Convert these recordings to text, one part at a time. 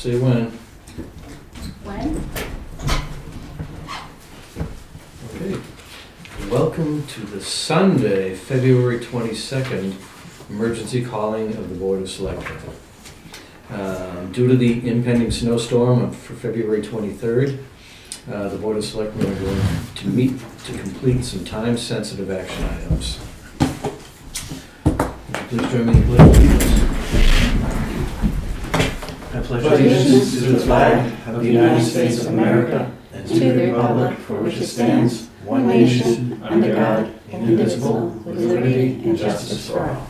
see you when. When? Okay. Welcome to the Sunday, February 22nd, emergency calling of the Board of Selectmen. Due to the impending snowstorm for February 23rd, the Board of Selectmen are going to meet to complete some time-sensitive action items. Would you please join me in the pledge allegiance? I pledge allegiance to the flag of the United States of America and to the republic for which it stands, one nation, under God, indivisible, with liberty and justice for all.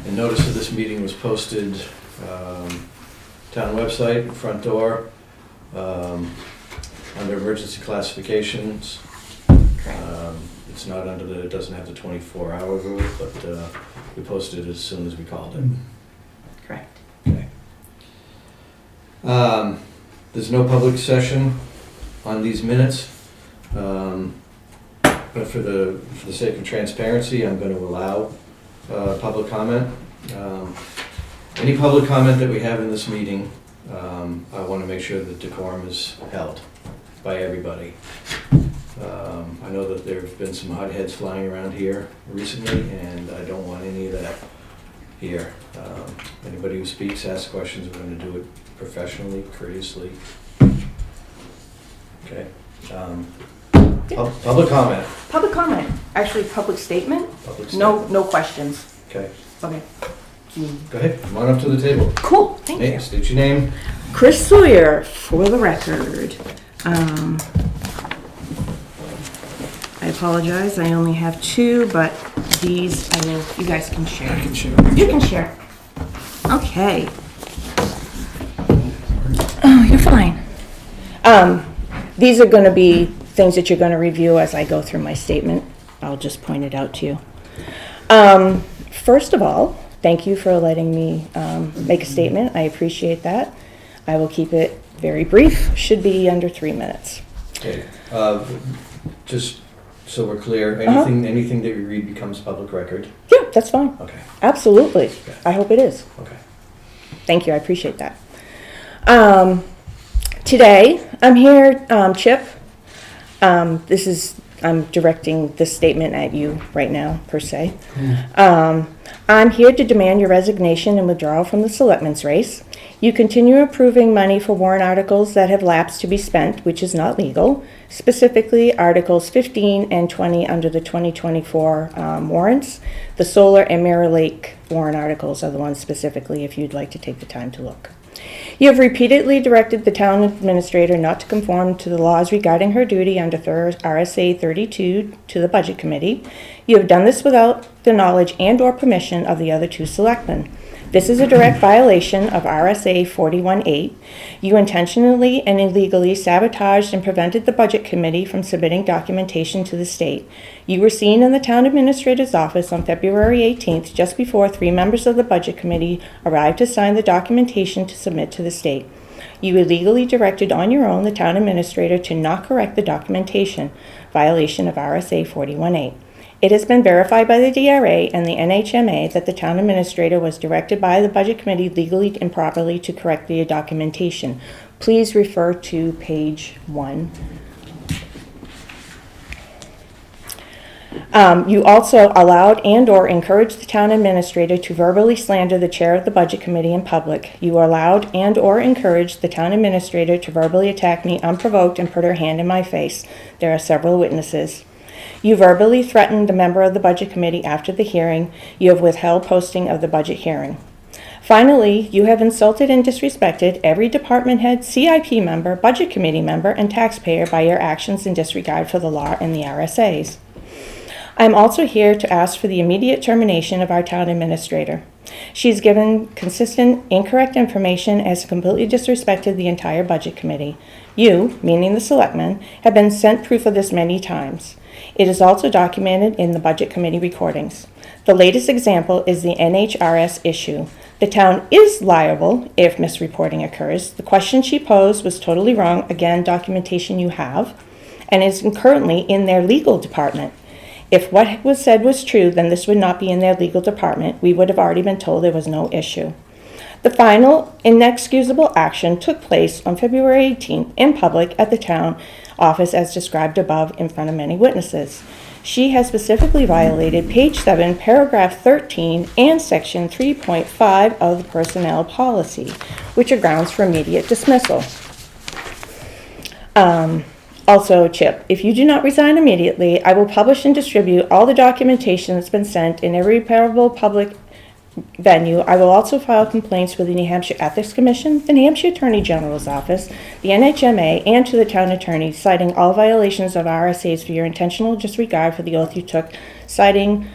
A notice of this meeting was posted, town website, front door, under emergency classifications. It's not under the, it doesn't have the 24-hour rule, but we posted it as soon as we called it. Correct. Okay. There's no public session on these minutes, but for the sake of transparency, I'm going to allow public comment. Any public comment that we have in this meeting, I want to make sure that decorum is held by everybody. I know that there have been some hot heads flying around here recently, and I don't want any of that here. Anybody who speaks, asks questions, we're going to do it professionally, courteously. Okay. Public comment. Public comment. Actually, public statement. Public statement. No questions. Okay. Okay. Go ahead. Come on up to the table. Cool. Thank you. State your name. Chris Sawyer, for the record. I apologize. I only have two, but these I will. You guys can share. I can share. You can share. Okay. Oh, you're fine. These are going to be things that you're going to review as I go through my statement. I'll just point it out to you. First of all, thank you for letting me make a statement. I appreciate that. I will keep it very brief. Should be under 3 minutes. Okay. Just so we're clear, anything that we read becomes public record. Yeah, that's fine. Okay. Absolutely. Okay. I hope it is. Okay. Thank you. I appreciate that. Today, I'm here, Chip. I'm directing this statement at you right now, per se. I'm here to demand your resignation and withdrawal from the selectmen's race. You continue approving money for warrant articles that have lapsed to be spent, which is not legal. Specifically, Articles 15 and 20 under the 2024 warrants. The solar and Mirror Lake warrant articles are the ones specifically, if you'd like to take the time to look. You have repeatedly directed the town administrator not to conform to the laws regarding her duty under RSA 32 to the Budget Committee. You have done this without the knowledge and/or permission of the other two selectmen. This is a direct violation of RSA 41.8. You intentionally and illegally sabotaged and prevented the Budget Committee from submitting documentation to the state. You were seen in the town administrator's office on February 18th, just before 3 members of the Budget Committee arrived to sign the documentation to submit to the state. You illegally directed on your own the town administrator to not correct the documentation, violation of RSA 41.8. It has been verified by the DRA and the NHMA that the town administrator was directed by the Budget Committee legally and properly to correct the documentation. Please refer to page 1. You also allowed and/or encouraged the town administrator to verbally slander the chair of the Budget Committee in public. You allowed and/or encouraged the town administrator to verbally attack me unprovoked and put her hand in my face. There are several witnesses. You verbally threatened a member of the Budget Committee after the hearing. You have withheld posting of the budget hearing. Finally, you have insulted and disrespected every department head, CIP member, Budget Committee member, and taxpayer by your actions in disregard for the law and the RSAs. I am also here to ask for the immediate termination of our town administrator. She's given consistent, incorrect information and has completely disrespected the entire Budget Committee. You, meaning the selectmen, have been sent proof of this many times. It is also documented in the Budget Committee recordings. The latest example is the NHRS issue. The town is liable if misreporting occurs. The question she posed was totally wrong. Again, documentation you have, and is currently in their legal department. If what was said was true, then this would not be in their legal department. We would have already been told there was no issue. The final inexcusable action took place on February 18th in public at the town office as described above in front of many witnesses. She has specifically violated page 7, paragraph 13, and section 3.5 of the personnel policy, which are grounds for immediate dismissal. Also, Chip, if you do not resign immediately, I will publish and distribute all the documentation that's been sent in every repairable public venue. I will also file complaints with the New Hampshire Ethics Commission, the New Hampshire Attorney General's Office, the NHMA, and to the town attorney, citing all violations of RSAs for your intentional disregard for the oath you took, citing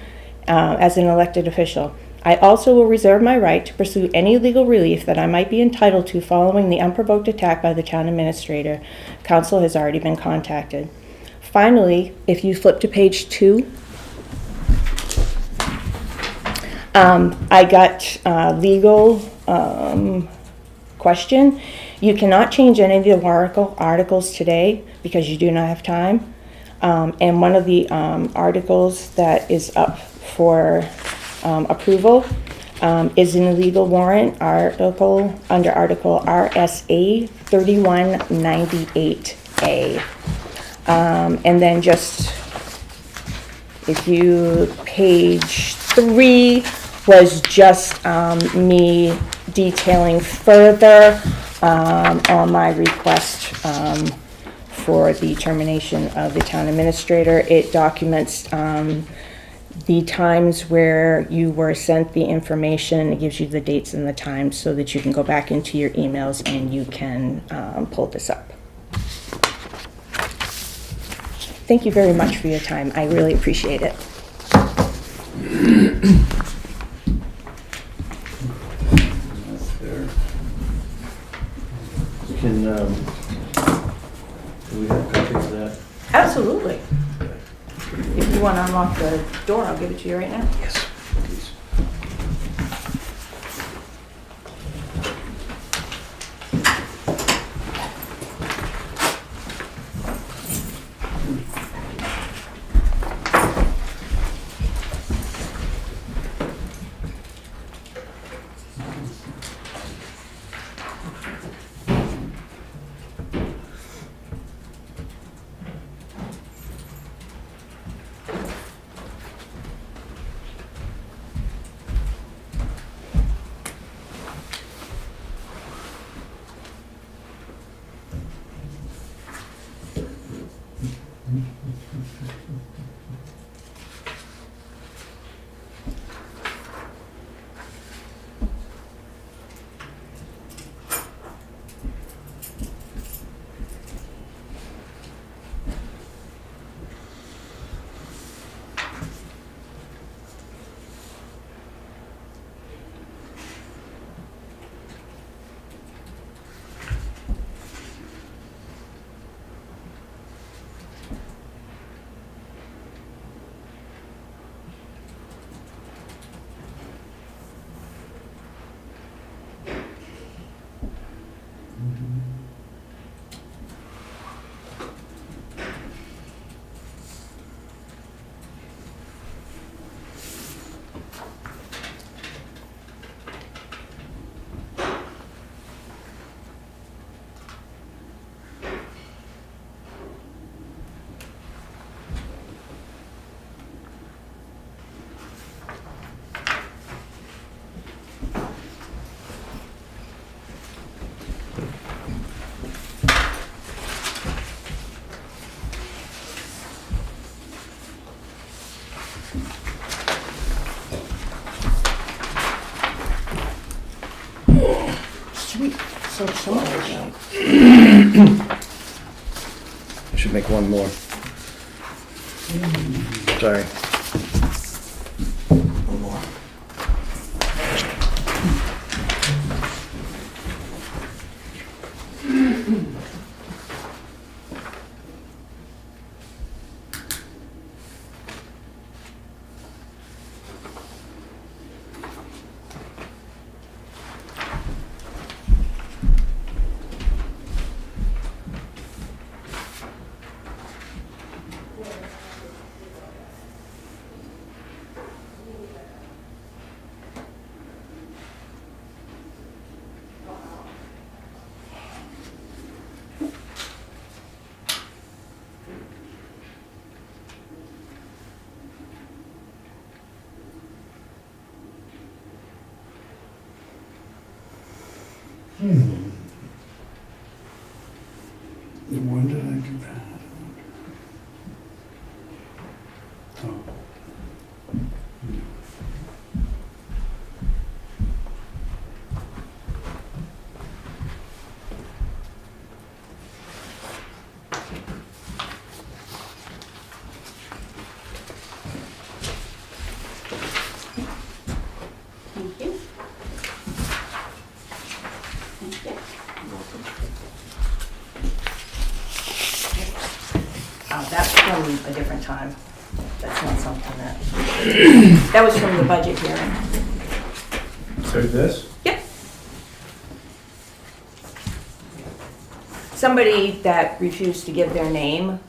as an elected official. I also will reserve my right to pursue any legal relief that I might be entitled to following the unprovoked attack by the town administrator. Council has already been contacted. Finally, if you flip to page 2, I got a legal question. You cannot change any of the articles today because you do not have time. And one of the articles that is up for approval is an illegal warrant article under Article RSA 3198A. And then just, if you, page 3 was just me detailing further on my request for the termination of the town administrator. It documents the times where you were sent the information. It gives you the dates and the times so that you can go back into your emails and you can pull this up. Thank you very much for your time. I really appreciate it. Can, do we have copies of that? Absolutely. If you want to unlock the door, I'll give it to you right now. Yes, please. Sweet. So much. I should make one more. Sorry. One more. When did I do that? Oh. Thank you. Thank you. That's from a different time. That's not something that, that was from the budget hearing. So this? Yep. Somebody that refused to give their name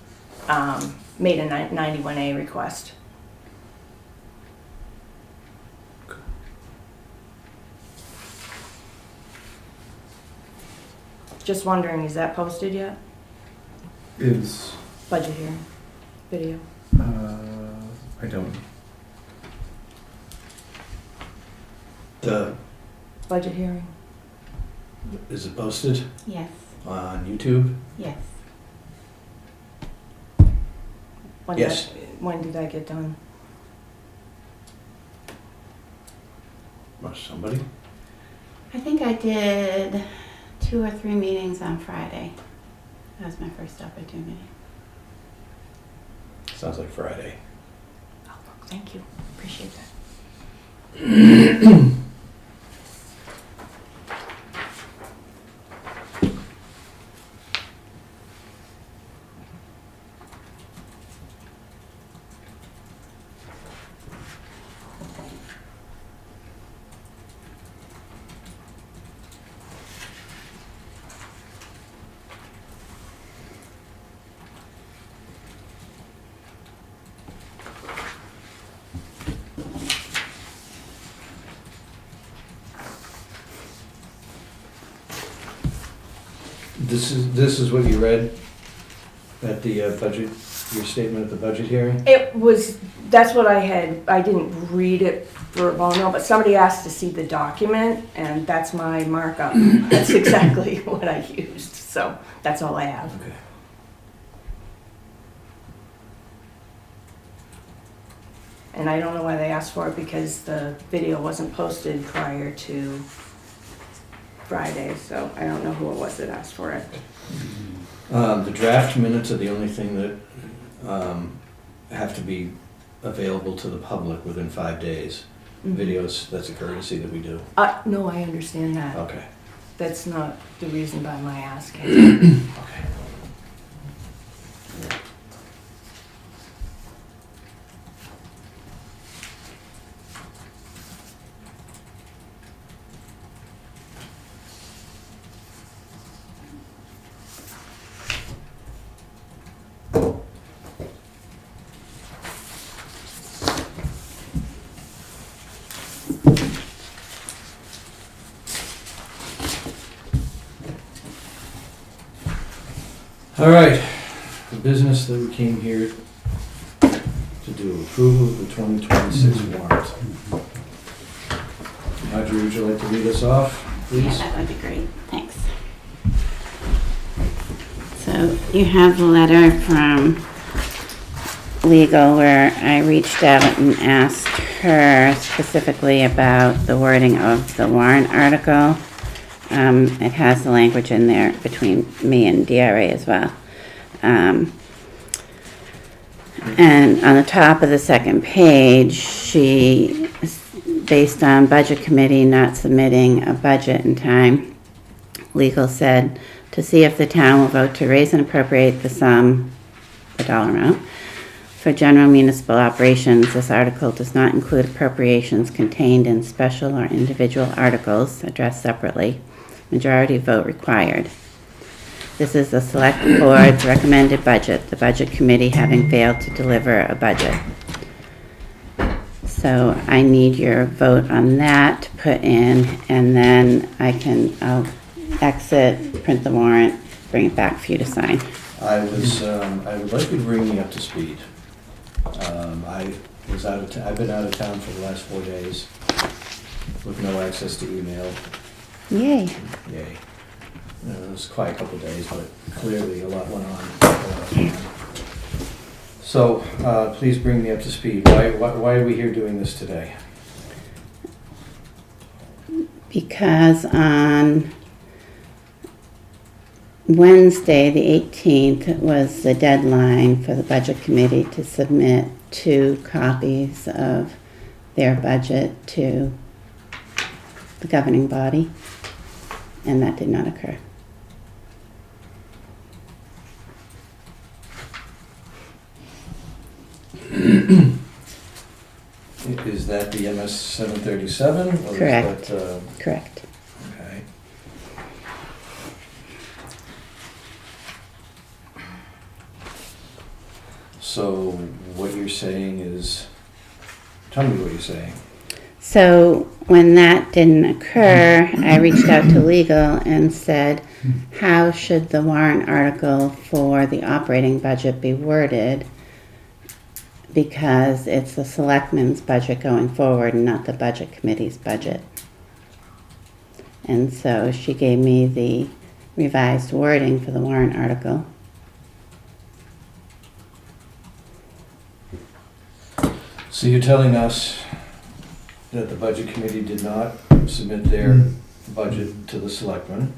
made a 91A request. Just wondering, is that posted yet? Is, Budget hearing, video. I don't. The, Budget hearing. is it posted Yes, on YouTube? yes. When Yes. When did that get done? Or somebody? I think I did 2 or 3 meetings on Friday. That was my first opportunity. Sounds like Friday. Oh, thank you, appreciate that. This is what you read at the budget, your statement at the budget hearing? It was, that's what I didn't read it verbatim, but somebody asked to see the document, and that's my markup. That's exactly what I used, so that's all I have. Okay. And I don't know why they asked for it, because the video wasn't posted prior to Friday, so I don't know who it was that asked for it. The draft minutes are the only thing that have to be available to the public within 5 days. Videos, that's a courtesy that we do. No, I understand that. Okay. That's not the reason by my asking. Okay. All right, the business that we came here to do, approval of the 2026 warrant. Audrey, would you like to lead us off, Yeah, please? that would be great. Thanks. So you have the letter from legal where I reached out and asked her specifically about the wording of the warrant article. It has the language in there between me and DRA as well. And on the top of the second page, she, based on budget committee not submitting a budget in time, legal said to see if the town will vote to raise and appropriate the sum, the dollar amount, for general municipal operations. This article does not include appropriations contained in special or individual articles addressed separately. Majority vote required. This is the select board's recommended budget, the budget committee having failed to deliver a budget. So I need your vote on that to put in, and then I'll exit, print the warrant, bring it back for you to sign. I would like you to bring me up to speed. I've been out of town for the last 4 days with no access to email. Yay. Yay. It was quite a couple of days, but clearly a lot went on. So, please bring me up to speed. Why are we here doing this today? Because on Wednesday, the 18th, was the deadline for the Budget Committee to submit 2 copies of their budget to the governing body, and that did not occur. Is that the MS 737? Or Correct. Is that, Correct. okay. So what you're saying is, tell me what you're saying. So when that didn't occur, I reached out to legal and said, how should the warrant article for the operating budget be worded? Because it's the selectmen's budget going forward and not the budget committee's budget. And so she gave me the revised wording for the warrant article. So you're telling us that the budget committee did not submit their budget to the selectmen,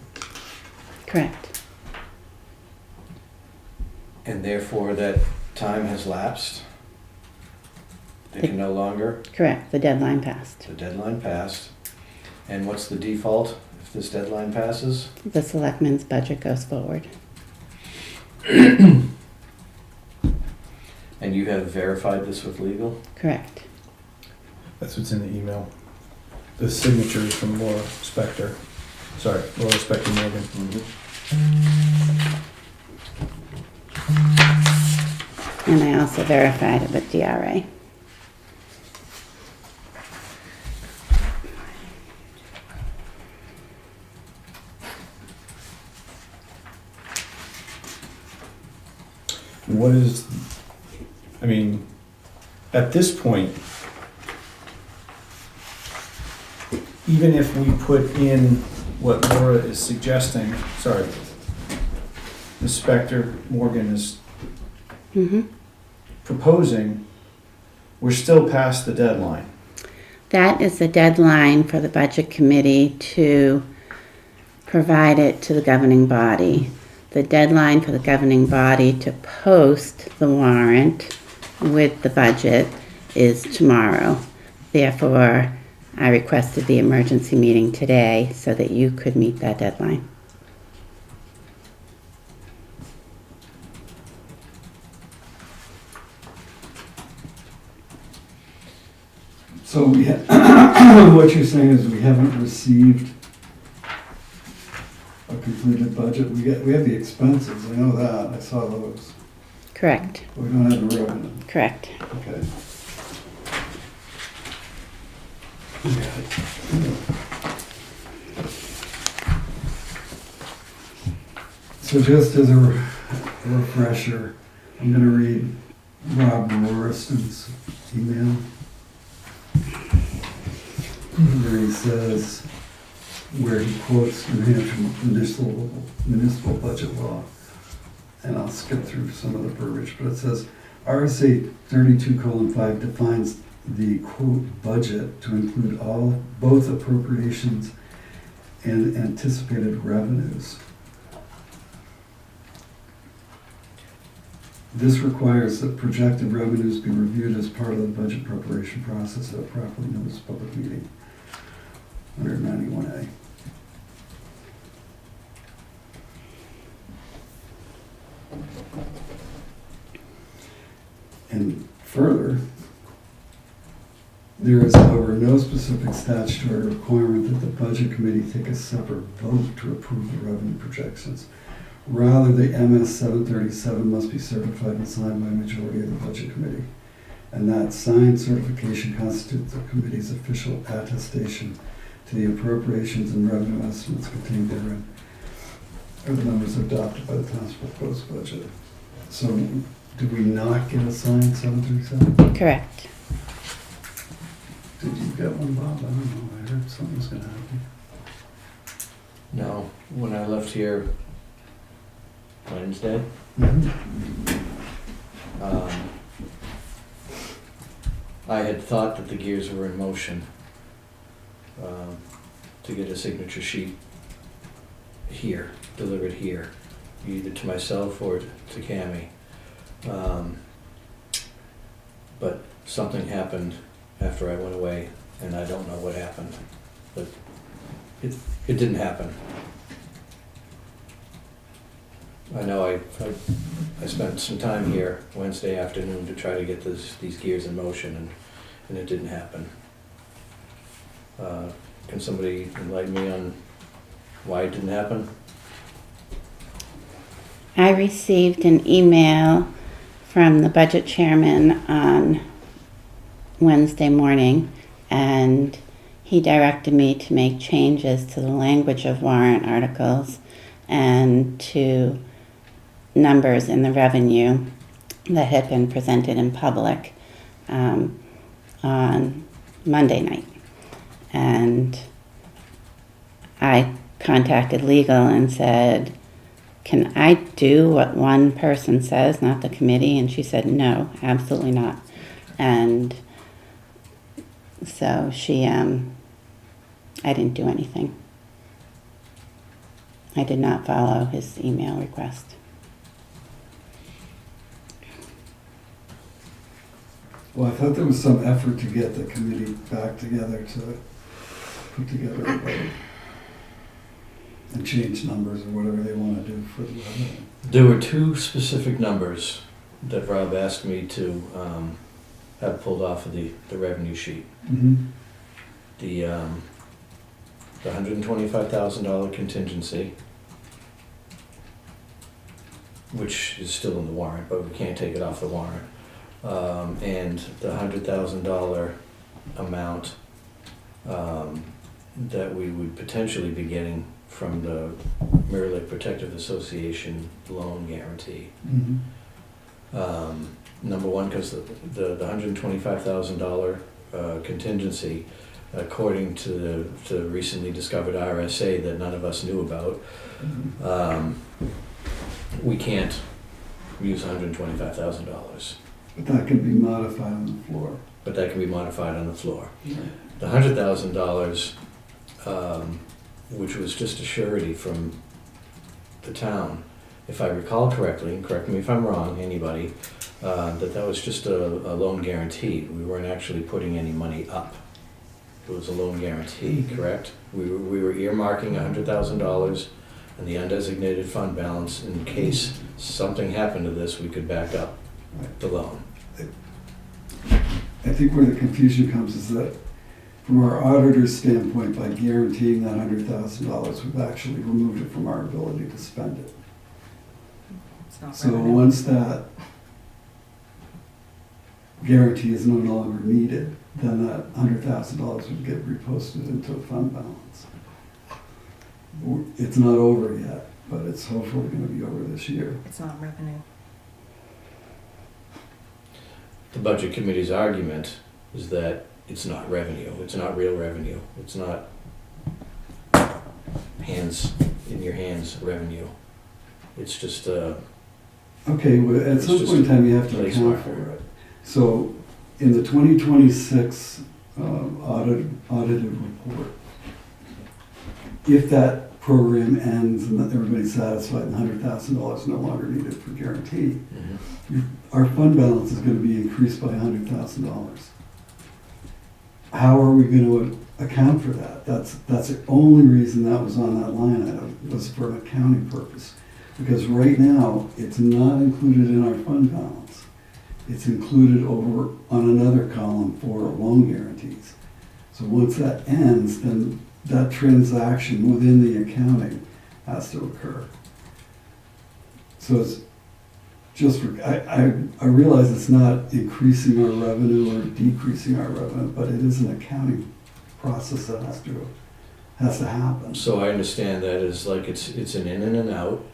Correct. and therefore that time has lapsed? They can no longer, Correct. The deadline passed. the deadline passed. And what's the default if this deadline passes? The selectmen's budget goes forward. And you have verified this with legal? Correct. That's what's in the email. The signature is from Laura Spector. Sorry, Laura Spector Morgan. And I also verified it with DRA. What is, I mean, at this point, even if we put in what Laura is suggesting, sorry, Ms. Spector Morgan is proposing, we're still past the deadline. That is the deadline for the budget committee to provide it to the governing body. The deadline for the governing body to post the warrant with the budget is tomorrow. Therefore, I requested the emergency meeting today so that you could meet that deadline. So we what you're saying is we haven't received a completed budget. We have the expenses, I know that, I saw those. Correct. But we don't have the revenue. Correct. Okay. So just as a refresher, I'm gonna read Rob Roriston's email. Where he says, where he quotes New Hampshire municipal budget law. And I'll skip through some of the verbiage, but it says, RSA 32:5 defines the quote budget to include both appropriations and anticipated revenues. This requires that projected revenues be reviewed as part of the budget preparation process at a properly noticed public meeting under 91A. And further, there is, however, no specific statutory requirement that the Budget Committee take a separate vote to approve the revenue projections. Rather, the MS 737 must be certified and signed by a majority of the Budget Committee. And that signed certification constitutes the committee's official attestation to the appropriations and revenue estimates contained therein, or the numbers adopted by the town's proposed budget. So, did we not get a signed 737? Correct. Did you get one, Bob? I don't know. I heard something was gonna happen. No, when I left here Wednesday, I had thought that the gears were in motion to get a signature sheet here, delivered here, either to myself or to Cammie. But something happened after I went away, and I don't know what happened, but it didn't happen. I know I spent some time here Wednesday afternoon to try to get these gears in motion, and it didn't happen. Can somebody enlighten me on why it didn't happen? I received an email from the budget chairman on Wednesday morning, and he directed me to make changes to the language of warrant articles and to numbers in the revenue that had been presented in public on Monday night. And I contacted legal and said, can I do what one person says, not the committee? And she said, no, absolutely not. And so I didn't do anything. I did not follow his email request. Well, I thought there was some effort to get the committee back together to put together a vote and change numbers or whatever they want to do for the revenue. There were two specific numbers that Rob asked me to have pulled off of the revenue sheet. Mm-hmm. The $125,000 contingency, which is still in the warrant, but we can't take it off the warrant, and the $100,000 amount that we would potentially be getting from the Mirror Lake Protective Association loan guarantee. Mm-hmm. Number one, because the $125,000 contingency, according to the recently discovered RSA that none of us knew about, we can't use $125,000. But that can be modified on the floor. But that can be modified on the floor. Right. The $100,000, which was just a surety from the town, if I recall correctly, and correct me if I'm wrong, anybody, that was just a loan guarantee. We weren't actually putting any money up. It was a loan guarantee, correct? We were earmarking $100,000 in the undesignated fund balance in case something happened to this, we could back up the loan. I think where the confusion comes is that from our auditor's standpoint, by guaranteeing that $100,000, we've actually removed it from our ability to spend it. It's not So revenue. once that guarantee is no longer needed, then that $100,000 would get reposted into a fund balance. It's not over yet, but it's hopefully going to be over this year. It's not revenue. The Budget Committee's argument is that it's not revenue, it's not real revenue, it's not hands, in your hands revenue. It's just Okay, well, at It's some just point in time, you have to place account marker. for it. So in the 2026 audited report, if that program ends and that everybody's satisfied and $100,000 is no longer needed for guarantee, our fund balance is going to be increased by $100,000. How are we going to account for that? That's the only reason that was on that line item, was for an accounting purpose. Because right now, it's not included in our fund balance. It's included over on another column for loan guarantees. So once that ends, then that transaction within the accounting has to occur. So it's just, I realize it's not increasing our revenue or decreasing our revenue, but it is an accounting process that has to happen. So I understand that as like it's an in and an out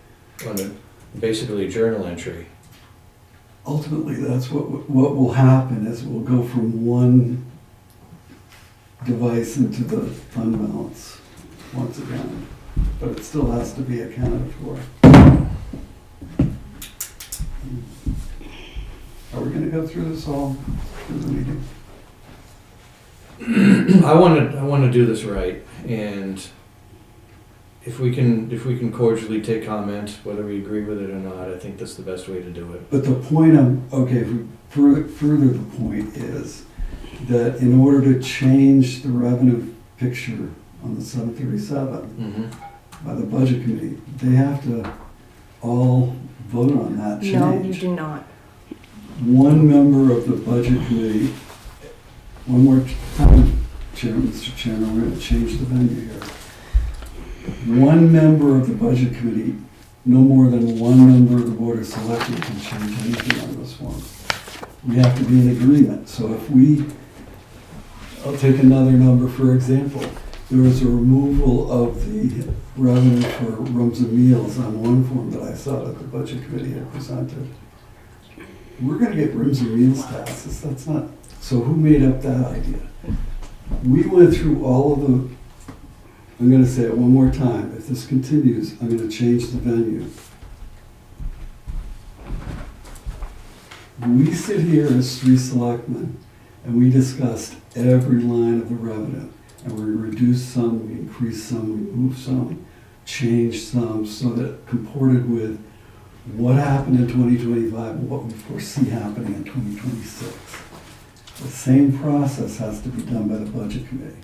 on basically a journal entry. Ultimately, that's what will happen, is we'll go from one device into the fund balance once again. but it still has to be accounted for. Are we gonna go through this all through the meeting? I wanna do this right, and if we can cordially take comment, whether we agree with it or not, I think that's the best way to do it. But the point if we further the point is that in order to change the revenue picture on the 737 by the budget committee, they have to all vote on that change. No, you do not. One member of the budget committee, one more time, Mr. Chairman, we're going to change the venue here. One member of the budget committee, no more than one member of the board of selectmen can change anything on this one. We have to be in agreement. So if I'll take another number for example. There was a removal of the revenue for rooms and meals on one form that I saw that the budget committee had presented. We're gonna get rooms and meals taxes, that's not, so who made up that idea? We went through all of the, I'm gonna say it one more time, if this continues, I'm gonna change the venue. We sit here as 3 selectmen, and we discussed every line of the revenue. And we reduced some, we increased some, we moved some, changed some, so that it comported with what happened in 2025 and what we foresee happening in 2026. The same process has to be done by the budget committee.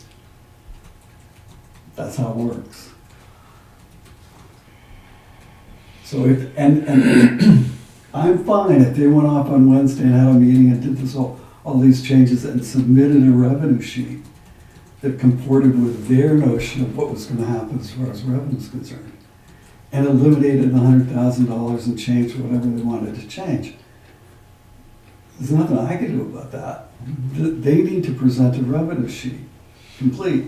That's how it works. So and I'm fine if they went off on Wednesday and had a meeting and did all these changes and submitted a revenue sheet that comported with their notion of what was going to happen as far as revenue is concerned, and eliminated $100,000 and changed whatever they wanted to change. There's nothing I can do about that. They need to present a revenue sheet, complete.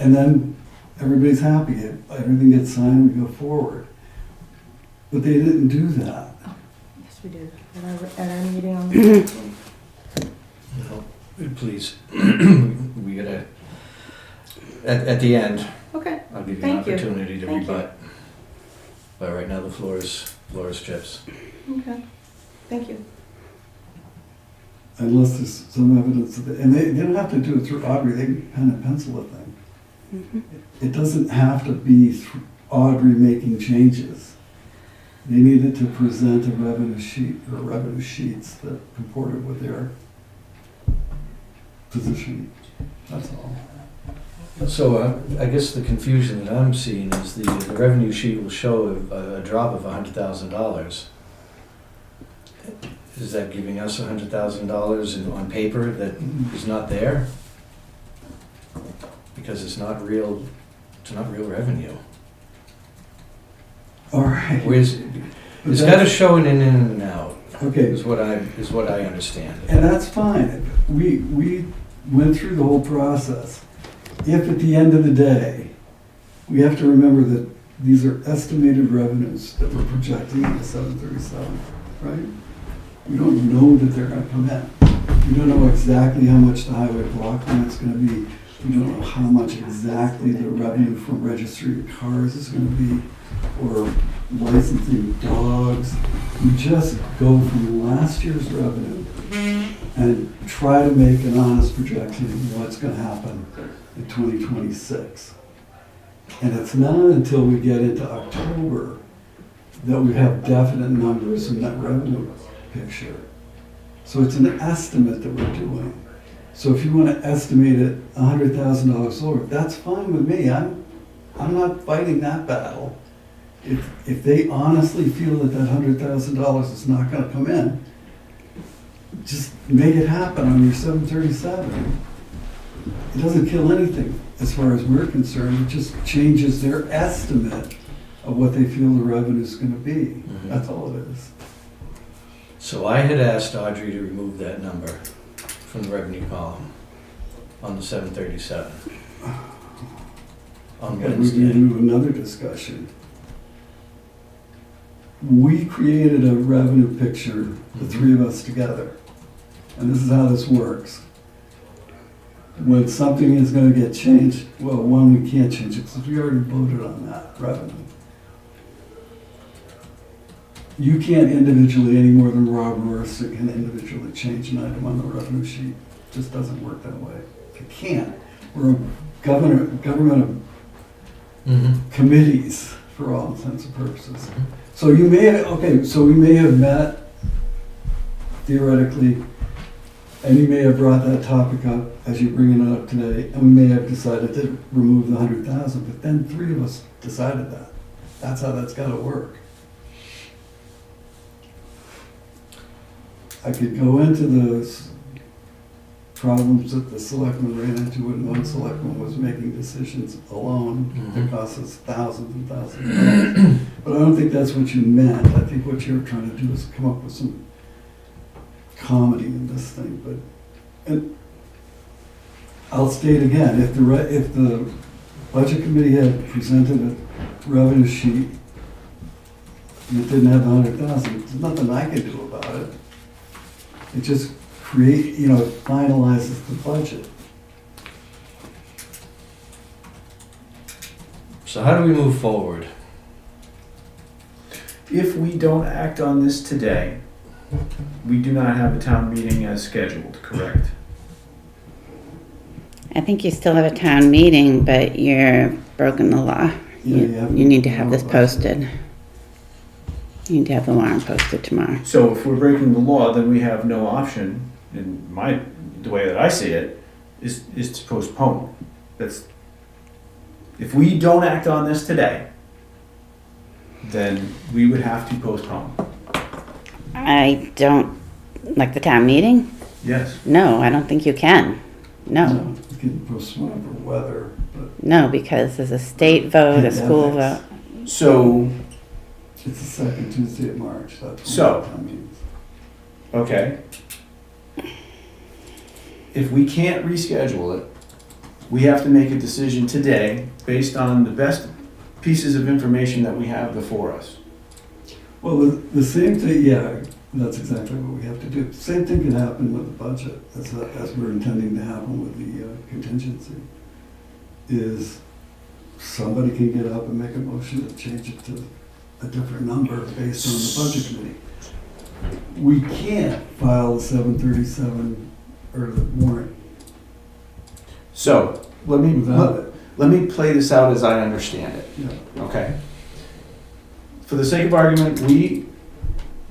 And then everybody's happy, everything gets signed, we go forward. But they didn't do that. Yes, we did. At our meeting on the 14th. No, please, we gotta, at the end, Okay. I'll give you an Thank you. opportunity to Thank you. rebut. But right now, the floor is chips. Okay. Thank you. Unless there's some evidence of it. And they don't have to do it through Audrey, they can pen and pencil a thing. It doesn't have to be through Audrey making changes. They needed to present a revenue sheet or revenue sheets that comported with their position. That's all. So I guess the confusion that I'm seeing is the revenue sheet will show a drop of $100,000. Is that giving us $100,000 on paper that is not there? Because it's not real revenue. All right. It's got to show an in and an out. Okay. Is what I understand. And that's fine. We went through the whole process. If at the end of the day, we have to remember that these are estimated revenues that we're projecting in the 737, right? We don't know that they're gonna come in. We don't know exactly how much the highway block grant's gonna be. We don't know how much exactly the revenue from registering cars is gonna be, or licensing dogs. We just go from last year's revenue and try to make an honest projection of what's gonna happen in 2026. And it's not until we get into October that we have definite numbers in that revenue picture. So it's an estimate that we're doing. So if you want to estimate it $100,000 lower, that's fine with me. I'm not fighting that battle. If they honestly feel that that $100,000 is not going to come in, just make it happen on your 737. It doesn't kill anything as far as we're concerned. It just changes their estimate of what they feel the revenue is going to be. Mhm. That's all it is. So I had asked Audrey to remove that number from the revenue column on the 737 on And we Wednesday. can do another discussion. We created a revenue picture, the three of us together, and this is how this works. when something is gonna get changed, well, one, we can't change it, because we already voted on that revenue. You can't individually, any more than Rob Morrison can individually change an item on the revenue sheet. It just doesn't work that way. You can't. We're a government of committees for all intents and purposes. So you may, okay, so we may have met theoretically, and you may have brought that topic up as you're bringing it up today, and we may have decided to remove the 100,000, but then three of us decided that. That's how that's gotta work. I could go into those problems that the selectmen ran into when one selectman was making decisions alone that cost us thousands and thousands of dollars. But I don't think that's what you meant. I think what you're trying to do is come up with some comedy in this thing. But and I'll state again, if the budget committee had presented a revenue sheet and it didn't have 100,000, there's nothing I can do about it. It just finalizes the budget. So how do we move forward? If we don't act on this today, we do not have a town meeting as scheduled, correct? I think you still have a town meeting, but you're broken the law. Yeah, You need to have this posted. You need to have the warrant posted tomorrow. So if we're breaking the law, then we have no option, in the way that I see it, is to postpone. If we don't act on this today, then we would have to postpone. I don't, like the town meeting? Yes. No, I don't think you can. No, You can postpone for weather, but no, because there's a state vote, a school vote. So, it's the second Tuesday of March. That's So- what that means. okay. If we can't reschedule it, we have to make a decision today based on the best pieces of information that we have before us. Well, the same thing, yeah, that's exactly what we have to do. Same thing can happen with the budget, as we're intending to happen with the contingency, is somebody can get up and make a motion to change it to a different number based on the budget committee. We can't file a 737 or the warrant So, let without it. me play this out as I understand it. Yeah. Okay. For the sake of argument, we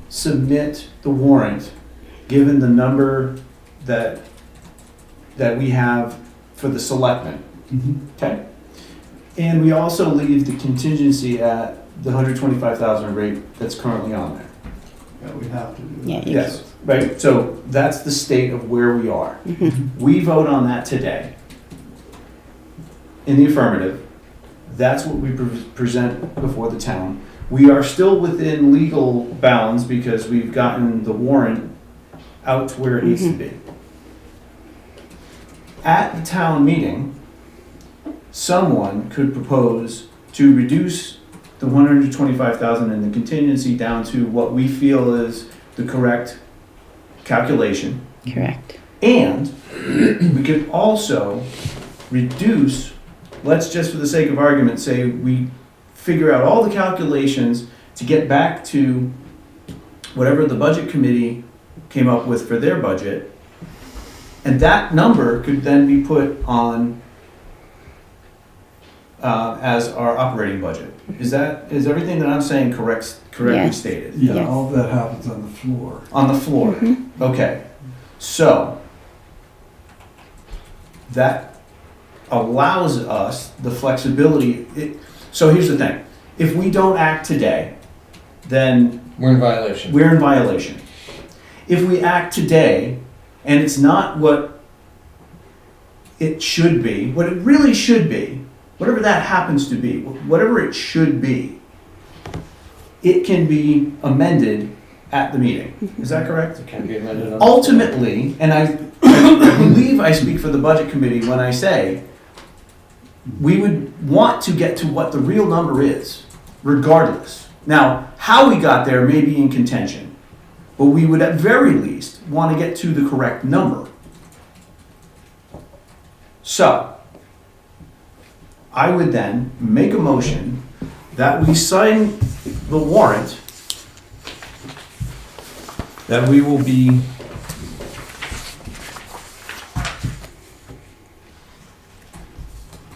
submit the warrant, given the number that we have for the selectmen, okay? And we also leave the contingency at the 125,000 rate that's currently on there. Yeah, we have to do that. Yeah, you Yes, right, so that's the state of where we are. We vote on that today. In the affirmative, that's what we present before the town. We are still within legal bounds because we've gotten the warrant out to where it needs to be. At the town meeting, someone could propose to reduce the 125,000 in the contingency down to what we feel is the correct calculation. Correct. And we could also reduce, let's just for the sake of argument say we figure out all the calculations to get back to whatever the budget committee came up with for their budget. And that number could then be put on as our operating budget. Is everything that I'm saying correctly Yes. stated? Yeah, Yes. all of that happens on the floor. On the floor? Okay, so that allows us the flexibility. So here's the thing, if we don't act today, then We're in violation. we're in violation. If we act today and it's not what it should be, what it really should be, whatever that happens to be, whatever it should be, it can be amended at the meeting. Is that correct? It can be amended on. Ultimately, and I believe I speak for the budget committee when I say, we would want to get to what the real number is, regardless. Now, how we got there may be in contention, but we would at very least want to get to the correct number. So, I would then make a motion that we sign the warrant, that we will be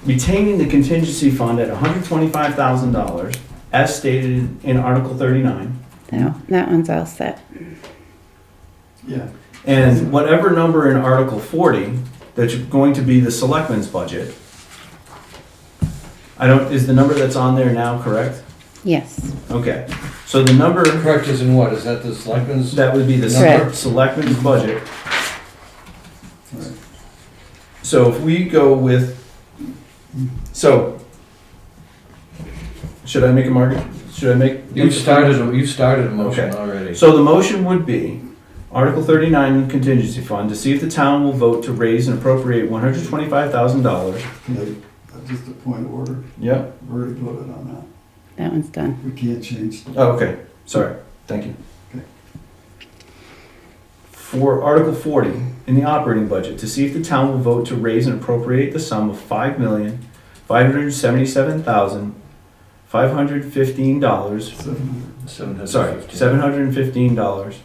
retaining the contingency fund at $125,000 as stated in Article 39. No, that one's all set. Yeah. And whatever number in Article 40, that's going to be the selectmen's budget. Is the number that's on there now correct? Yes, Okay, so the number, Correct is in what? Is that the selectmen's? that would be the Correct. selectmen's budget. Right. So if we go with, should I make a market? Should I make? You've started a motion Okay. already. So the motion would be Article 39 contingency fund to see if the town will vote to raise and appropriate $125,000. Just a point of order. Yep. We've already voted on that. that one's done. We can't change the. Oh, okay, sorry, thank you. Okay. For Article 40, in the operating budget, to see if the town will vote to raise and appropriate the sum of $5,577,515, $715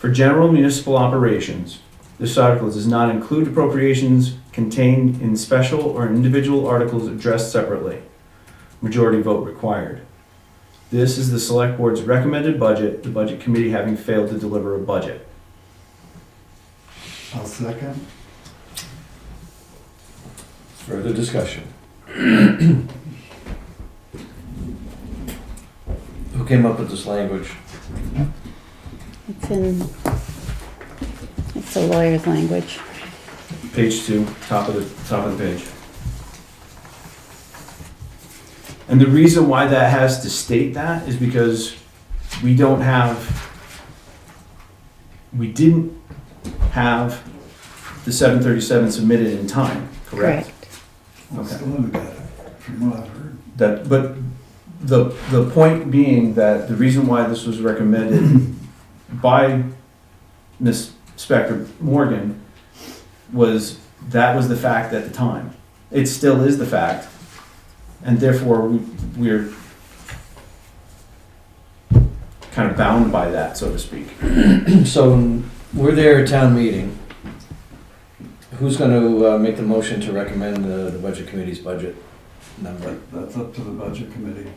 for general municipal operations. This article does not include appropriations contained in special or individual articles addressed separately. Majority vote required. This is the select board's recommended budget, the budget committee having failed to deliver a budget. I'll second. Further discussion. Who came up with this language? It's a lawyer's language. Page 2, top of the page. And the reason why that has to state that is because we didn't have the 737 submitted in time, correct? Well, Okay. still haven't got it, from what I've heard. But the point being that the reason why this was recommended by Ms. Spector Morgan was that was the fact at the time. It still is the fact, and therefore we're kind of bound by that, so to speak. So, we're there at town meeting. Who's gonna make the motion to recommend the budget committee's budget number? That's up to the budget committee.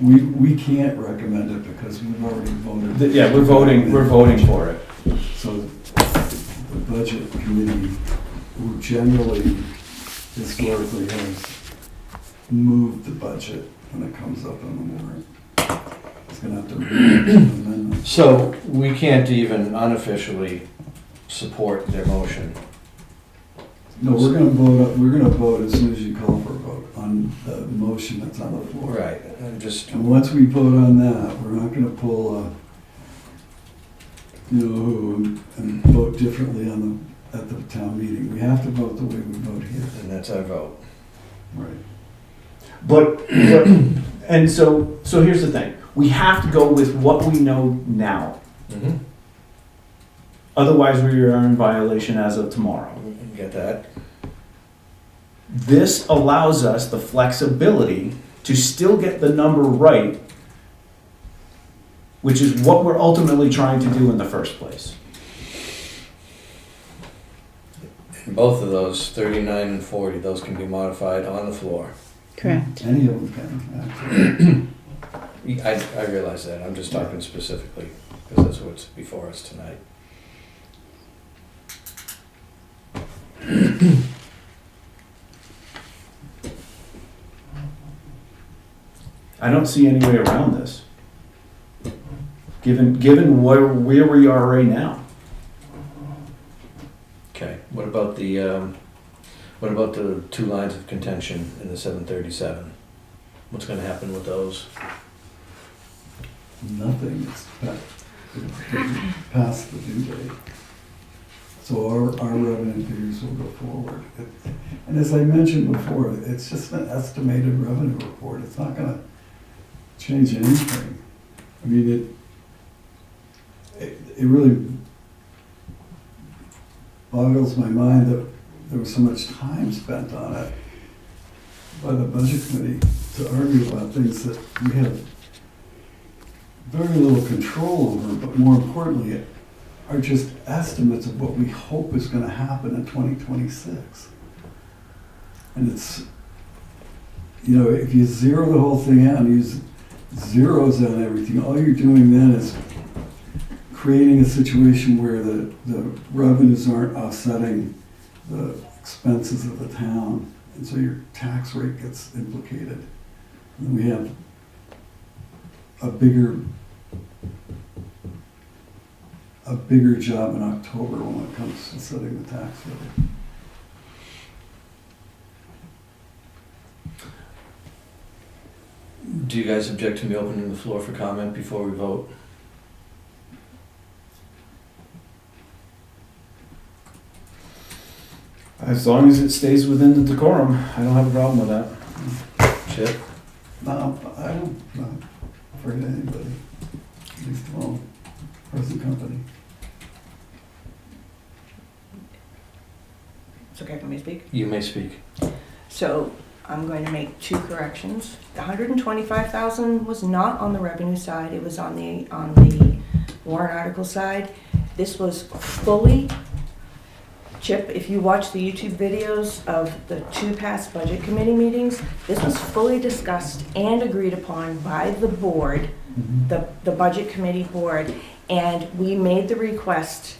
We can't recommend it because we've already voted. Yeah, we're voting for it. So the budget committee, who generally historically has moved the budget when it comes up on the warrant, is gonna have to read an amendment. So, we can't even unofficially support their motion. No, we're gonna vote as soon as you call for a vote on the motion that's on the floor. Right, I'm just, And once we vote on that, we're not gonna pull and vote differently at the town meeting. We have to vote the way we vote here. and that's our vote. Right. But and so here's the thing. We have to go with what we know now. Mm-hmm. Otherwise, we are in violation as of tomorrow. Get that? This allows us the flexibility to still get the number right, which is what we're ultimately trying to do in the first place. And both of those, 39 and 40, those can be modified on the floor. Correct. Any of them can, actually. I realize that, I'm just talking specifically, because that's what's before us tonight. I don't see any way around this, given where we are right now. Okay, what about the 2 lines of contention in the 737? What's gonna happen with those? Nothing, it's past the due date. So our revenue figures will go forward. And as I mentioned before, it's just an estimated revenue report. It's not gonna change anything. I mean, it really boggles my mind that there was so much time spent on it by the budget committee to argue about things that we have very little control over, but more importantly, are just estimates of what we hope is gonna happen in 2026. And it's, you know, if you zero the whole thing out and use zeros on everything, all you're doing then is creating a situation where the revenues aren't offsetting the expenses of the town, and so your tax rate gets implicated. And we have a bigger job in October when it comes to setting the tax rate. Do you guys object to me opening the floor for comment before we vote? As long as it stays within the decorum, I don't have a problem with that. Chip? No, I'm not afraid of anybody, at least the wrong present company. It's okay for me to speak? You may speak. So I'm going to make two corrections. The 125,000 was not on the revenue side, it was on the warrant article side. This was fully, Chip, if you watch the YouTube videos of the two past budget committee meetings, this was fully discussed and agreed upon by the board, the budget committee board, and we made the request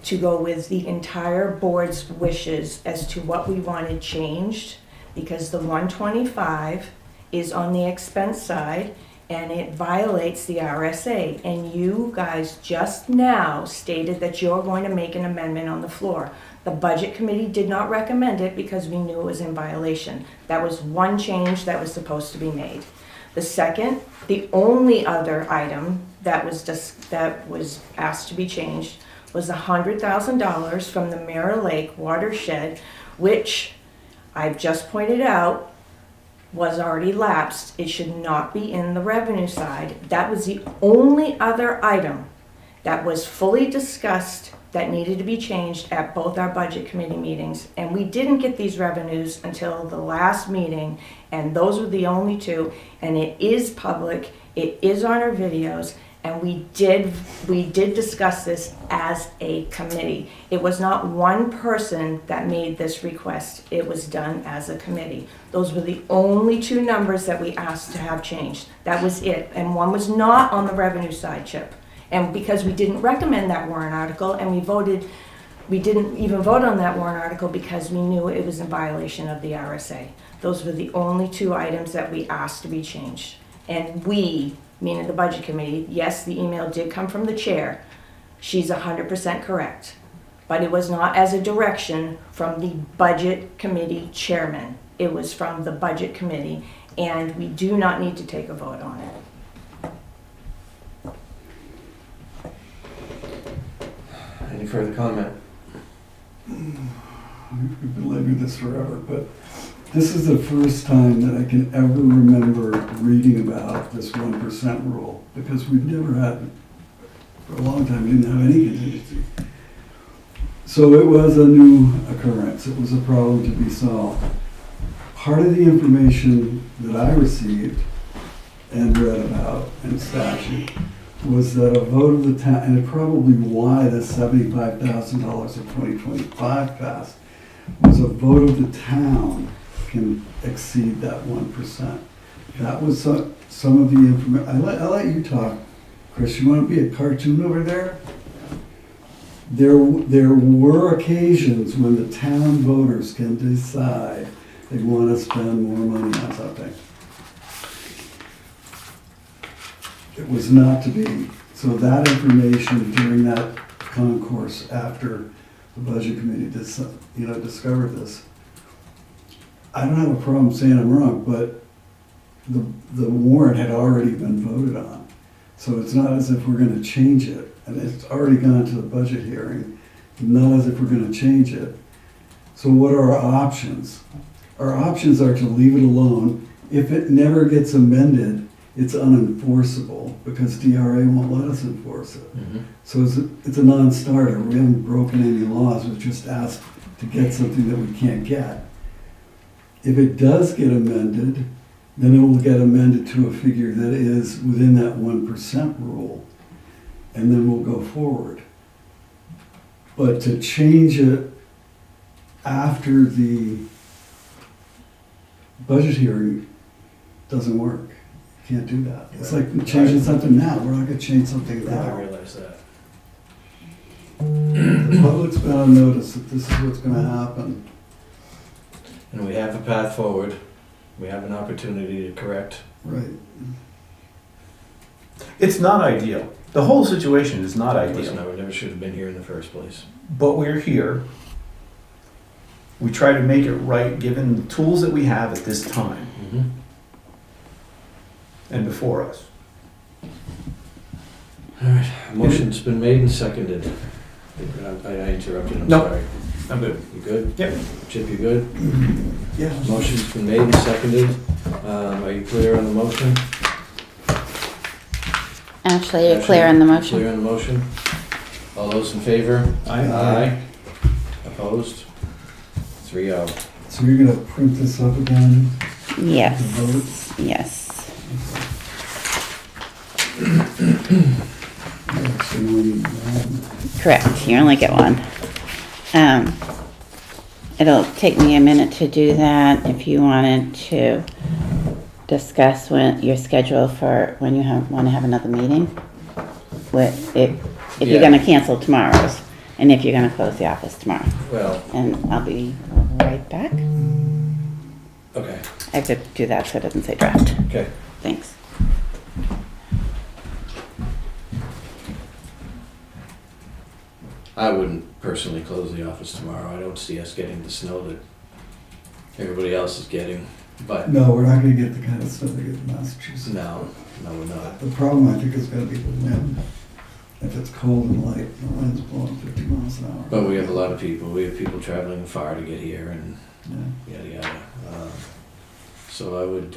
to go with the entire board's wishes as to what we wanted changed, because the 125 is on the expense side and it violates the RSA. And you guys just now stated that you're going to make an amendment on the floor. The budget committee did not recommend it because we knew it was in violation. That was one change that was supposed to be made. The second, the only other item that was asked to be changed was $100,000 from the Mirror Lake watershed, which I've just pointed out was already lapsed. It should not be in the revenue side. That was the only other item that was fully discussed that needed to be changed at both our budget committee meetings. And we didn't get these revenues until the last meeting, and those were the only two. And it is public, it is on our videos, and we did discuss this as a committee. It was not one person that made this request. It was done as a committee. Those were the only two numbers that we asked to have changed. That was it. And one was not on the revenue side, Chip. And because we didn't recommend that warrant article, and we didn't even vote on that warrant article because we knew it was in violation of the RSA. Those were the only two items that we asked to be changed. And we, meaning the budget committee, yes, the email did come from the chair. She's 100% correct. But it was not as a direction from the budget committee chairman. It was from the budget committee, and we do not need to take a vote on it. Any further comment? We've been living this forever, but this is the first time that I can ever remember reading about this 1% rule, because we've never had, for a long time, we didn't have any contingency. So it was a new occurrence. It was a problem to be solved. Part of the information that I received and read about in statute was that a vote of the town, and it probably why the $75,000 of 2025 passed, was a vote of the town can exceed that 1%. That was some of the information. I'll let you talk, Chris. You want to be a cartoon over there? There were occasions when the town voters can decide they want to spend more money on something. It was not to be. So that information during that concourse after the budget committee discovered this, I don't have a problem saying I'm wrong, but the warrant had already been voted on. So it's not as if we're going to change it. And it's already gone to the budget hearing, not as if we're going to change it. So what are our options? Our options are to leave it alone. If it never gets amended, it's unenforceable because DRA won't let us enforce it. Mm-hmm. So it's a non-starter. We haven't broken any laws. We've just asked to get something that we can't get. If it does get amended, then it will get amended to a figure that is within that 1% rule, and then we'll go forward. But to change it after the budget hearing doesn't work. Can't do that. It's like changing something now. We're not gonna change something I now. realize that. The public's been on notice that this is what's gonna happen. And we have a path forward. We have an opportunity to correct. Right. It's not ideal. The whole situation is not Listen, ideal. we never should have been here in the first place. But we're here. We try to make it right, given the tools that we have at this time Mm-hmm. and before us. All right, motion's been made and seconded. I interrupted, I'm No. sorry. I'm good. You good? Yep. Chip, you good? Yeah. Motion's been made and seconded. Are you clear on the motion? Ashley, you're clear on the motion? Clear on the motion? All those in favor? Aye. Opposed? 3-0. So you're gonna print this up again? Yes, The vote? yes. Actually, we need one. Correct, you only get one. It'll take me a minute to do that. If you wanted to discuss your schedule for when you want to have another meeting. If you're Yeah. gonna cancel tomorrow's, and if you're gonna close the office tomorrow. Well, And I'll be right back. okay, I have to do that so it doesn't say draft. okay. Thanks. I wouldn't personally close the office tomorrow. I don't see us getting the snow that everybody else is getting, but No, we're not gonna get the kind of stuff they get in Massachusetts. no, we're not. The problem, I think, is gonna be the wind. If it's cold and light, the wind's blowing 50 miles an hour. But we have a lot of people. We have people traveling far to get here and Yeah. yada yada. So I would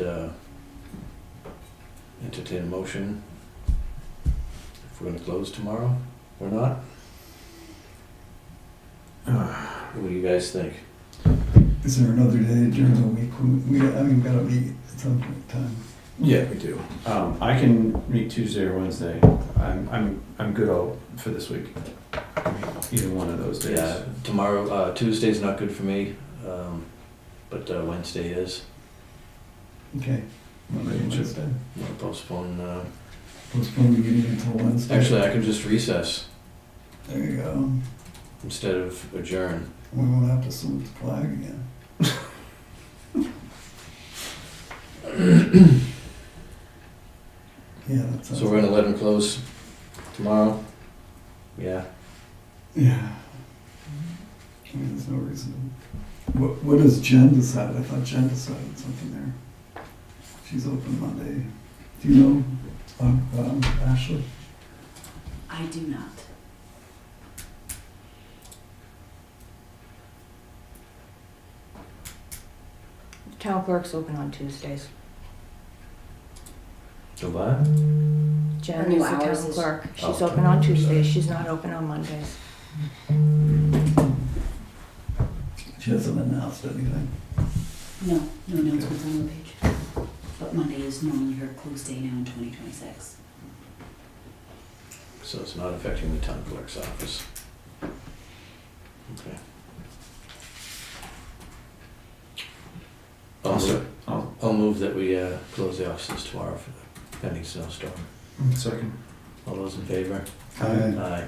entertain a motion if we're gonna close tomorrow or not. What do you guys think? Is there another day during the week when we gotta meet at some point in time? Yeah, we do. I can meet Tuesday or Wednesday. I'm good all for this week. Either one of those days. Yeah, tomorrow, Tuesday's not good for me, but Wednesday is. Okay. Monday and Tuesday. We'll postpone, Postpone the meeting until Wednesday. actually, I can just recess There you go. instead of adjourn. We won't have to salute the flag again. Yeah, that sounds. So we're gonna let him close tomorrow? Yeah. Yeah. I mean, there's no reason. What does Jen decide? I thought Jen decided something there. She's open Monday. Do you know, Ashley? I do not. Town clerk's open on Tuesdays. The what? Jen Her new is the hours town is- clerk. She's Oh. open on Tuesdays. She's not open on Mondays. She hasn't announced anything. No announcements on the page. But Monday is normally her close day now in 2026. So it's not affecting the town clerk's office. Okay. I'll move that we close the offices tomorrow for the pending snowstorm. Second. All those in favor? Aye. Aye.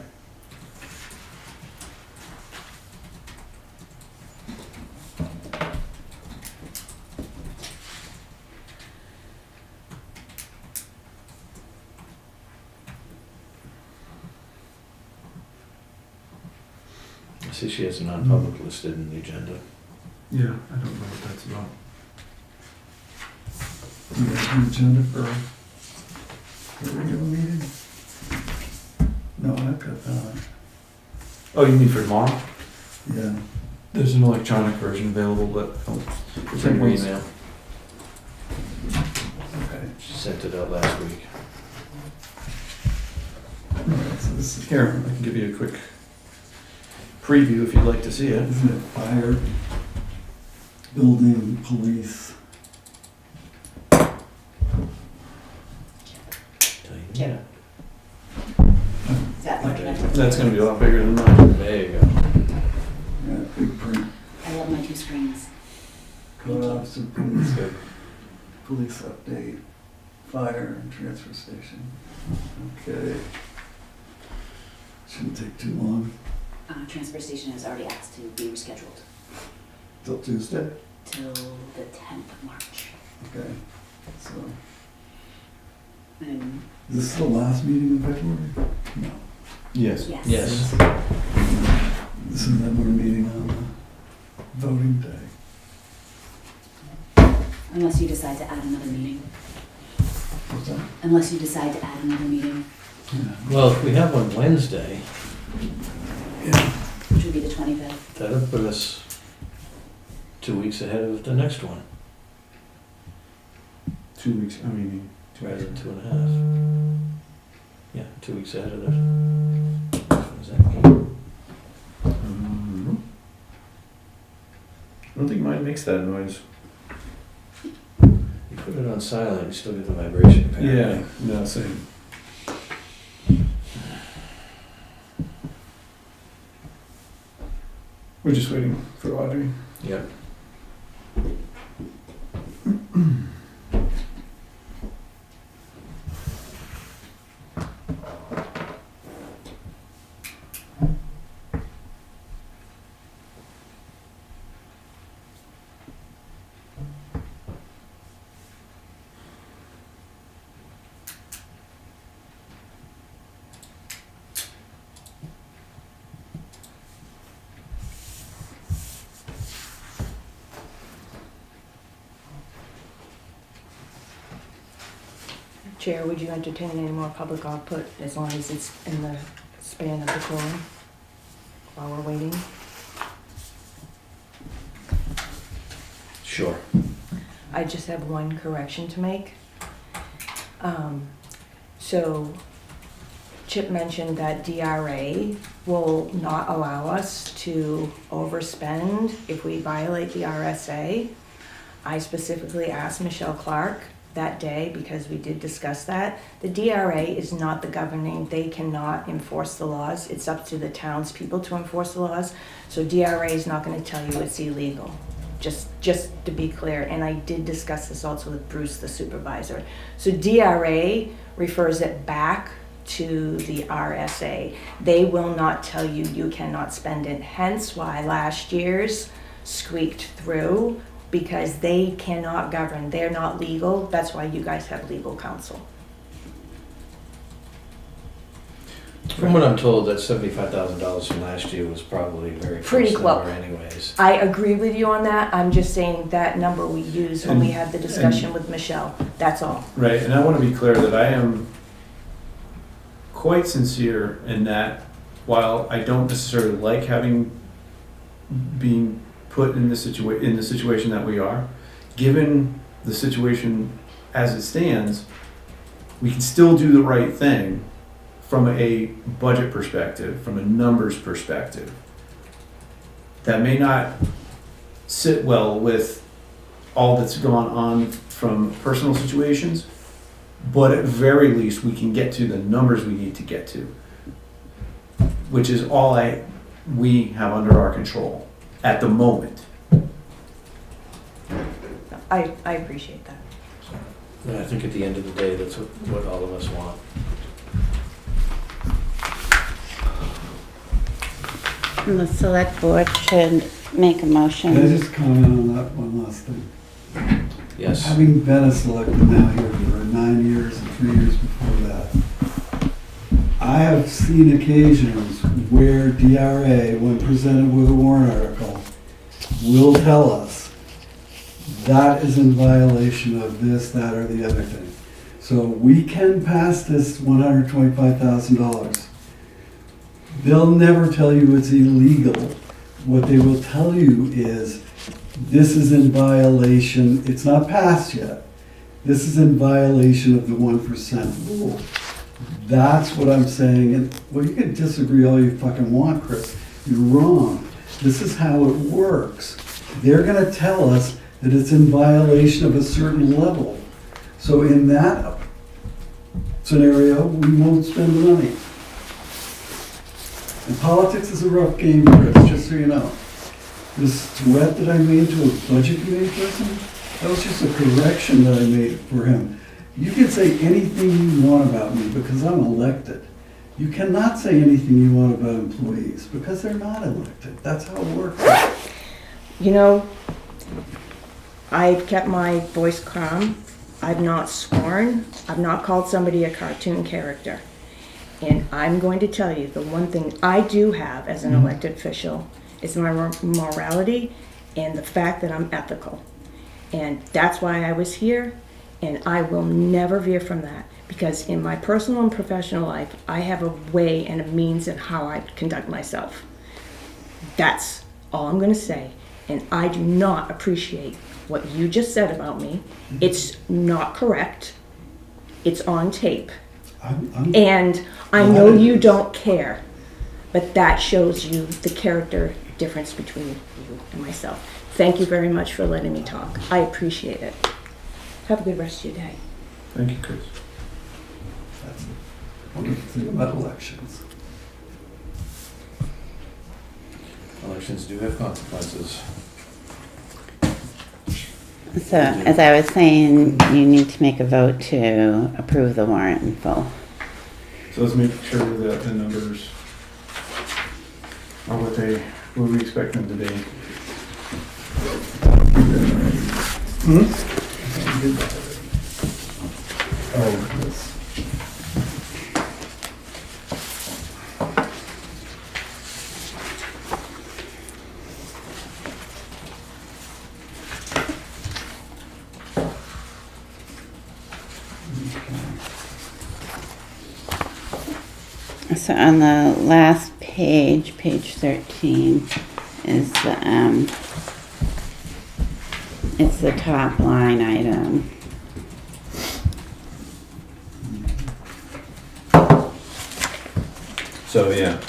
I see she has a non-public listed in the agenda. Yeah, I don't know what that's about. You got an agenda for the regular meeting? No, I've got that. Oh, you mean for tomorrow? Yeah. There's an electronic version available, but It's in her email. Okay. She sent it out last week. All right, so this is. here, I can give you a quick preview if you'd like to see it. Isn't it fire, building, police? Jim. Is that large enough? That's gonna be a lot bigger than mine. There you go. Yeah, big print. I love my 2 screens. Code officer, police, Good. police update, fire and transfer station. Okay. Shouldn't take too long. Transfer station has already asked to be rescheduled Till Tuesday? till the 10th of March. Okay. So, And is this the last meeting in February? No. Yes. yes. Yes. This is then we're meeting on voting day. Unless you decide to add another meeting. What's that? Unless you decide to add another meeting, Yeah. Well, if we have one Wednesday, Yeah. which would be the 25th. that'll put us 2 weeks ahead of the next one, 2 weeks, I mean, rather than 2.5. Yeah, 2 weeks ahead of the. What does that mean? I don't think mine makes that noise. You put it on silent, you still get the vibration apparently. Yeah, no, same. We're just waiting for Audrey. Yep. Chair, would you entertain any more public output as long as it's in the span of the quorum while we're waiting? Sure. I just have one correction to make. So Chip mentioned that DRA will not allow us to overspend if we violate the RSA. I specifically asked Michelle Clark that day because we did discuss that. The DRA is not the governing, they cannot enforce the laws. It's up to the townspeople to enforce the laws. So DRA is not gonna tell you it's illegal. Just to be clear, and I did discuss this also with Bruce, the supervisor. So DRA refers it back to the RSA. They will not tell you you cannot spend it, hence why last year's squeaked through, because they cannot govern, they're not legal, that's why you guys have legal counsel. From what I'm told, that $75,000 from last year was probably very Pretty close close. number anyways. I agree with you on that, I'm just saying that number we used when we had the discussion with Michelle, that's all. Right, and I want to be clear that I am quite sincere in that while I don't necessarily like having being put in the situation that we are, given the situation as it stands, we can still do the right thing from a budget perspective, from a numbers perspective. That may not sit well with all that's gone on from personal situations, but at very least we can get to the numbers we need to get to, which is all we have under our control at the moment. I appreciate that. And I think at the end of the day, that's what all of us want. And the select board should make a Can I motion. just comment on that one last thing? Yes. Having been a selectman now here for 9 years and 3 years before that, I have seen occasions where DRA, when presented with a warrant article, will tell us that is in violation of this, that, or the other thing. So we can pass this $125,000. They'll never tell you it's illegal. What they will tell you is, this is in violation, it's not passed yet. This is in violation of the 1% rule. That's what I'm saying, and, well, you can disagree all you fucking want, Chris, You're wrong. This is how it works. They're gonna tell us that it's in violation of a certain level. So in that scenario, we won't spend the money. And politics is a rough game, Chris, just so you know. This threat that I made to a budget committee person, that was just a correction that I made for him. You can say anything you want about me because I'm elected. You cannot say anything you want about employees because they're not elected. That's how it works. You know, I've kept my voice calm. I've not sworn. I've not called somebody a cartoon character. And I'm going to tell you, the one thing I do have as an elected official is my morality and the fact that I'm ethical. And that's why I was here, and I will never veer from that. Because in my personal and professional life, I have a way and a means in how I conduct myself. That's all I'm going to say. And I do not appreciate what you just said about me. It's not correct. It's on tape. And I know you don't care, but that shows you the character difference between you and myself. Thank you very much for letting me talk. I appreciate it. Have a good rest of your day. Thank you, Chris. That's the wonderful thing about elections. Elections do have consequences. So, as I was saying, you need to make a vote to approve the warrant in full. So let's make sure that the numbers are what we expect them to be. Oh, yes. So on the last page, page 13, is it's the top line item. So, yeah.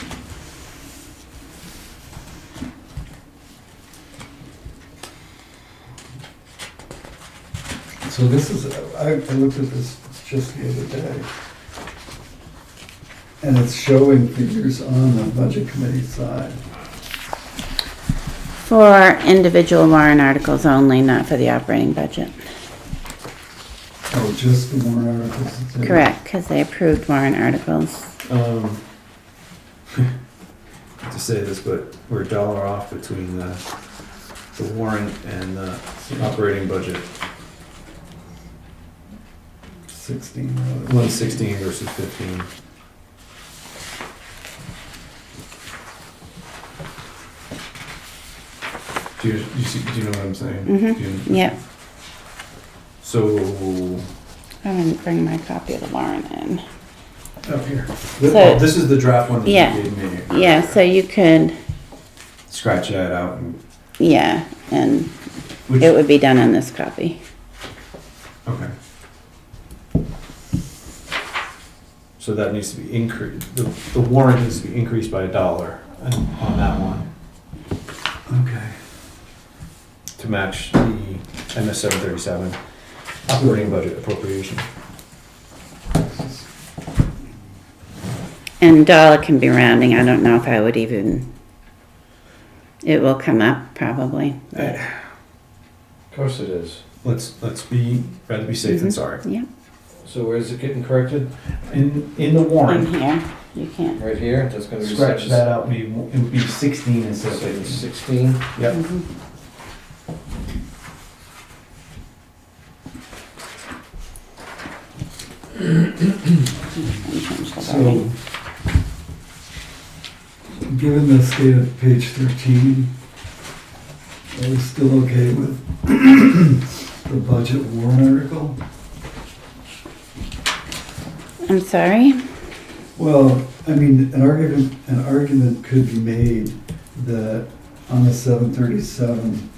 So this is, I looked at this just the other day. And it's showing figures on the budget committee side. For individual warrant articles only, not for the operating budget. Oh, just the warrant articles? it's in. Correct, because they approved warrant articles. Hate to say this, but we're $1 off between the warrant and the operating budget. 16. 116 versus 15. Do you know what I'm saying? Mm-hmm, yep. So, I didn't bring my copy of the warrant in. Up here. this is the draft one that Yeah. you gave me. Yeah, so you could, Scratch that out. yeah, and Which, it would be done on this copy. okay. So that needs to be increased. The warrant needs to be increased by $1 on that one Okay. to match the MS 737 operating budget appropriation. And dollar can be rounding, I don't know if I would even, it will come up probably. Of course it is. Let's rather be safe than sorry. Yep, So where's it getting corrected? In the in warrant, here, you can't. Right here? That's gonna be scratch set that out, it would be 16 instead of as 15. 16. Yep. Mhm. So, given the state of page 13, are we still okay with the budget warrant article? I'm sorry? Well, I mean, an argument could be made that on the 737,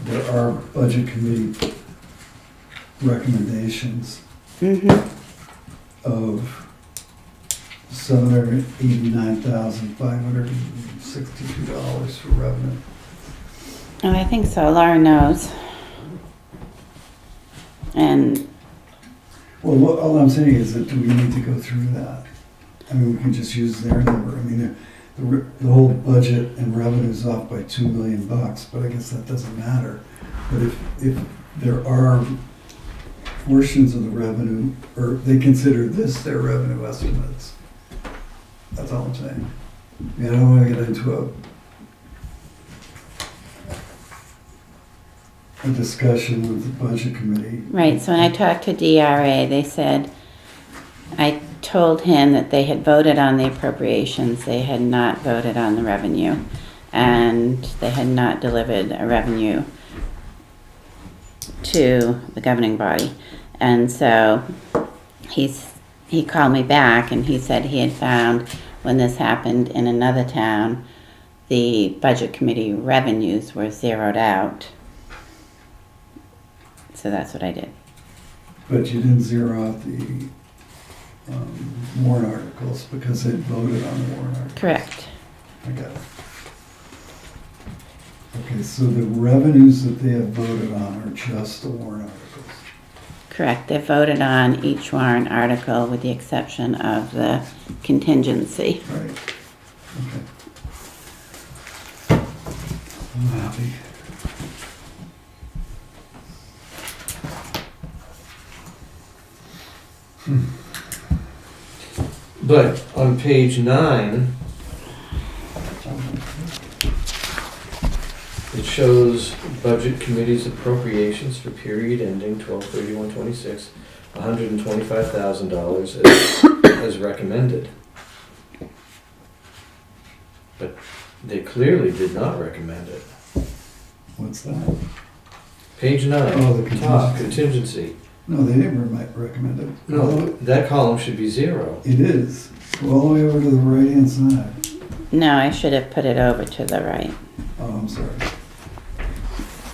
there are budget committee recommendations Mm-hmm, of $789,562 for revenue. Oh, I think so. Laura knows. And Well, all I'm saying is that do we need to go through that? I mean, we can just use their number. I mean, the whole budget and revenue's off by $2 million, but I guess that doesn't matter. But if there are portions of the revenue, or they consider this their revenue estimates, that's all I'm saying. I mean, I don't want to get into a discussion with the budget committee. right, so when I talked to DRA, they said, I told him that they had voted on the appropriations, they had not voted on the revenue, and they had not delivered a revenue to the governing body. And so he called me back and he said he had found when this happened in another town, the budget committee revenues were zeroed out. So that's what I did. But you didn't zero out the warrant articles because they voted on the warrant articles. Correct. I got it. Okay, so the revenues that they have voted on are just the warrant articles. Correct. They voted on each warrant article with the exception of the contingency. Right. Okay. I'm happy. But on page 9, it shows budget committee's appropriations for period ending 12/31/26, $125,000 as recommended. But they clearly did not recommend it. What's that? Page 9, Oh, the top, contingency. contingency. No, they didn't recommend it. No, that column should be 0. It is. Go all the way over to the right-hand side. No, I should have put it over to the right. Oh, I'm sorry.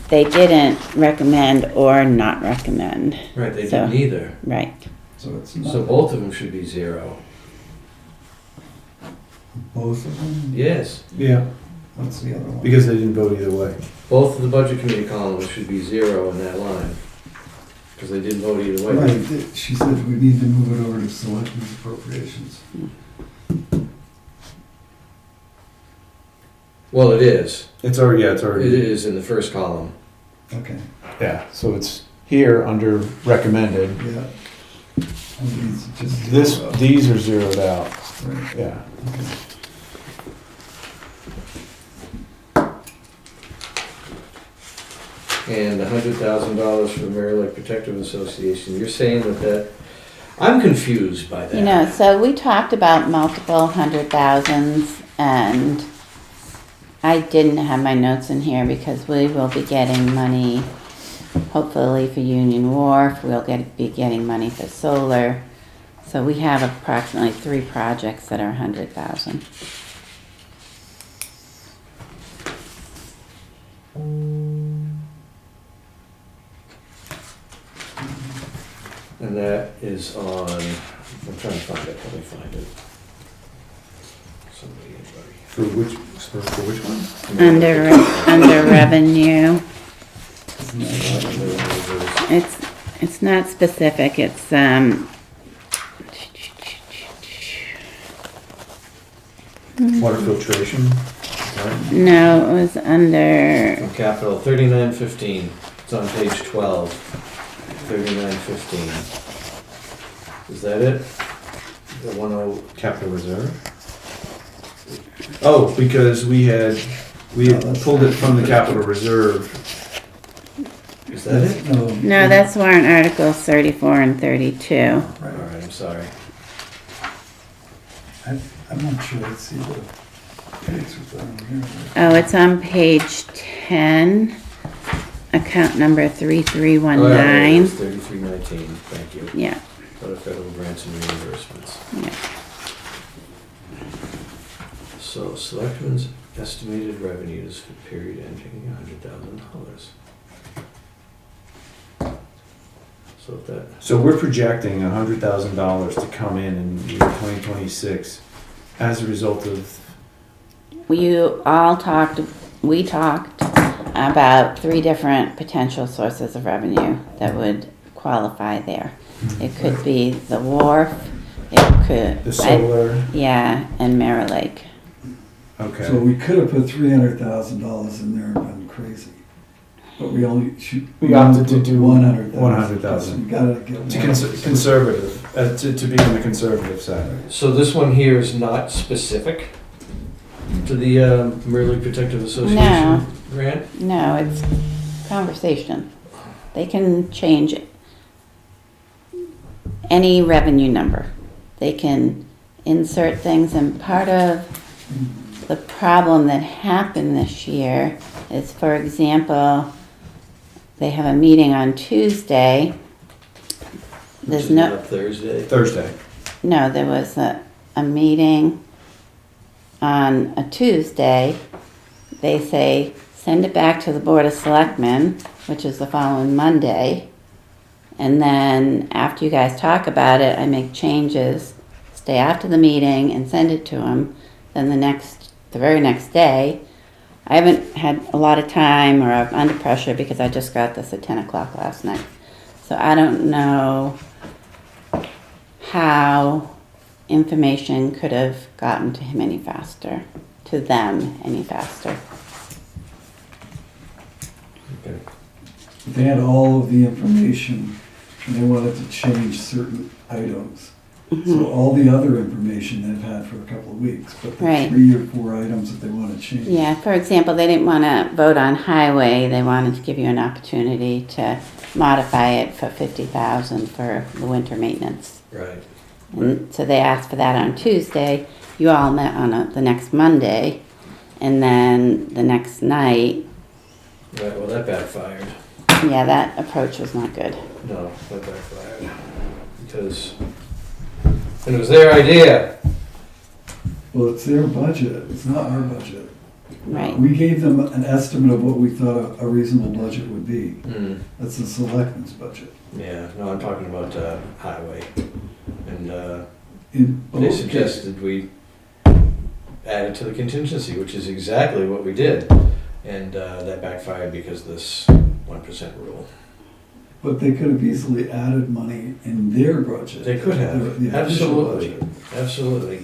They didn't recommend or not recommend. Right, they So- didn't either. Right. So it's not So both of them should be 0. both of them? Yes, Yeah, What's the other one? because they didn't vote either way. both of the budget committee columns should be 0 in that line. Because they didn't vote either way. Right, she said we need to move it over to selectmen's appropriations. Well, it is. It's already, yeah, it's It already. is in the first column. Okay, Yeah, so it's here under recommended. yeah. And these just. These are zeroed out, Right, yeah. okay. And $100,000 for the Mary Lake Protective Association. You're saying that I'm confused by that. You know, so we talked about multiple 100,000s, and I didn't have my notes in here because we will be getting money, hopefully for Union Wharf. We'll be getting money for solar. So we have approximately 3 projects that are 100,000. And that is on, I'm trying to find it, let me find it. Somebody, anybody. For which one? Under revenue, Isn't that right? it's not specific. It's Water filtration, right? no, it was under. From Capital, 3915. It's on page 12. 3915. Is that it? The 10, Capital reserve? Oh, because we had pulled it from the capital reserve. is that it? No, that's warrant articles 34 and 32. All right, I'm sorry. I'm not sure I see the page with that on here. Oh, it's on page 10, account number Oh, yeah, 3319. it's 3319, thank you. Yeah, Other federal grants and reimbursements. yeah. So, selectmen's estimated revenues for the period ending $100,000. So So if that, So we're projecting $100,000 to come in year 2026 as a result of, We talked about 3 different potential sources of revenue that would qualify there. It could be the wharf, it could. the solar, Yeah, and Mirror Lake. okay. So we could have put $300,000 in there and been crazy. But we only, We opted to do 100,000. 100,000. We gotta get To one. conservative, to be on the conservative side. so this one here is not specific to the Merely Protective Association grant? No, it's conversation. They can change any revenue number. They can insert things, and part of the problem that happened this year is, for example, they have a meeting on Tuesday. Which is There's no, not Thursday? Thursday. no, there was a meeting on a Tuesday. They say, send it back to the Board of Selectmen, which is the following Monday. And then after you guys talk about it, I make changes, stay after the meeting and send it to them. Then the very next day, I haven't had a lot of time, or I'm under pressure because I just got this at 10 o'clock last night. So I don't know how information could have gotten to him any faster, to them any faster. Okay. They had all of the information and they wanted to change certain items. So all the other information they've had for a couple of weeks, but the Right. 3 or 4 items that they want to change. Yeah, for example, they didn't want to vote on highway. They wanted to give you an opportunity to modify it for 50,000 for the winter maintenance. Right. And so they asked for that on Tuesday. You all met on the next Monday, and then the next night. Right, well, that backfired. Yeah, that approach was not good. No, that backfired. Because, and it was their idea. Well, it's their budget, it's not our budget. Right. We gave them an estimate of what we thought a reasonable budget would be. Hmm. That's the selectmen's budget. Yeah, no, I'm talking about highway. And Okay. they suggested we add it to the contingency, which is exactly what we did. And that backfired because of this 1% rule. But they could have easily added money in their budget. They could have, The official absolutely, budget. absolutely.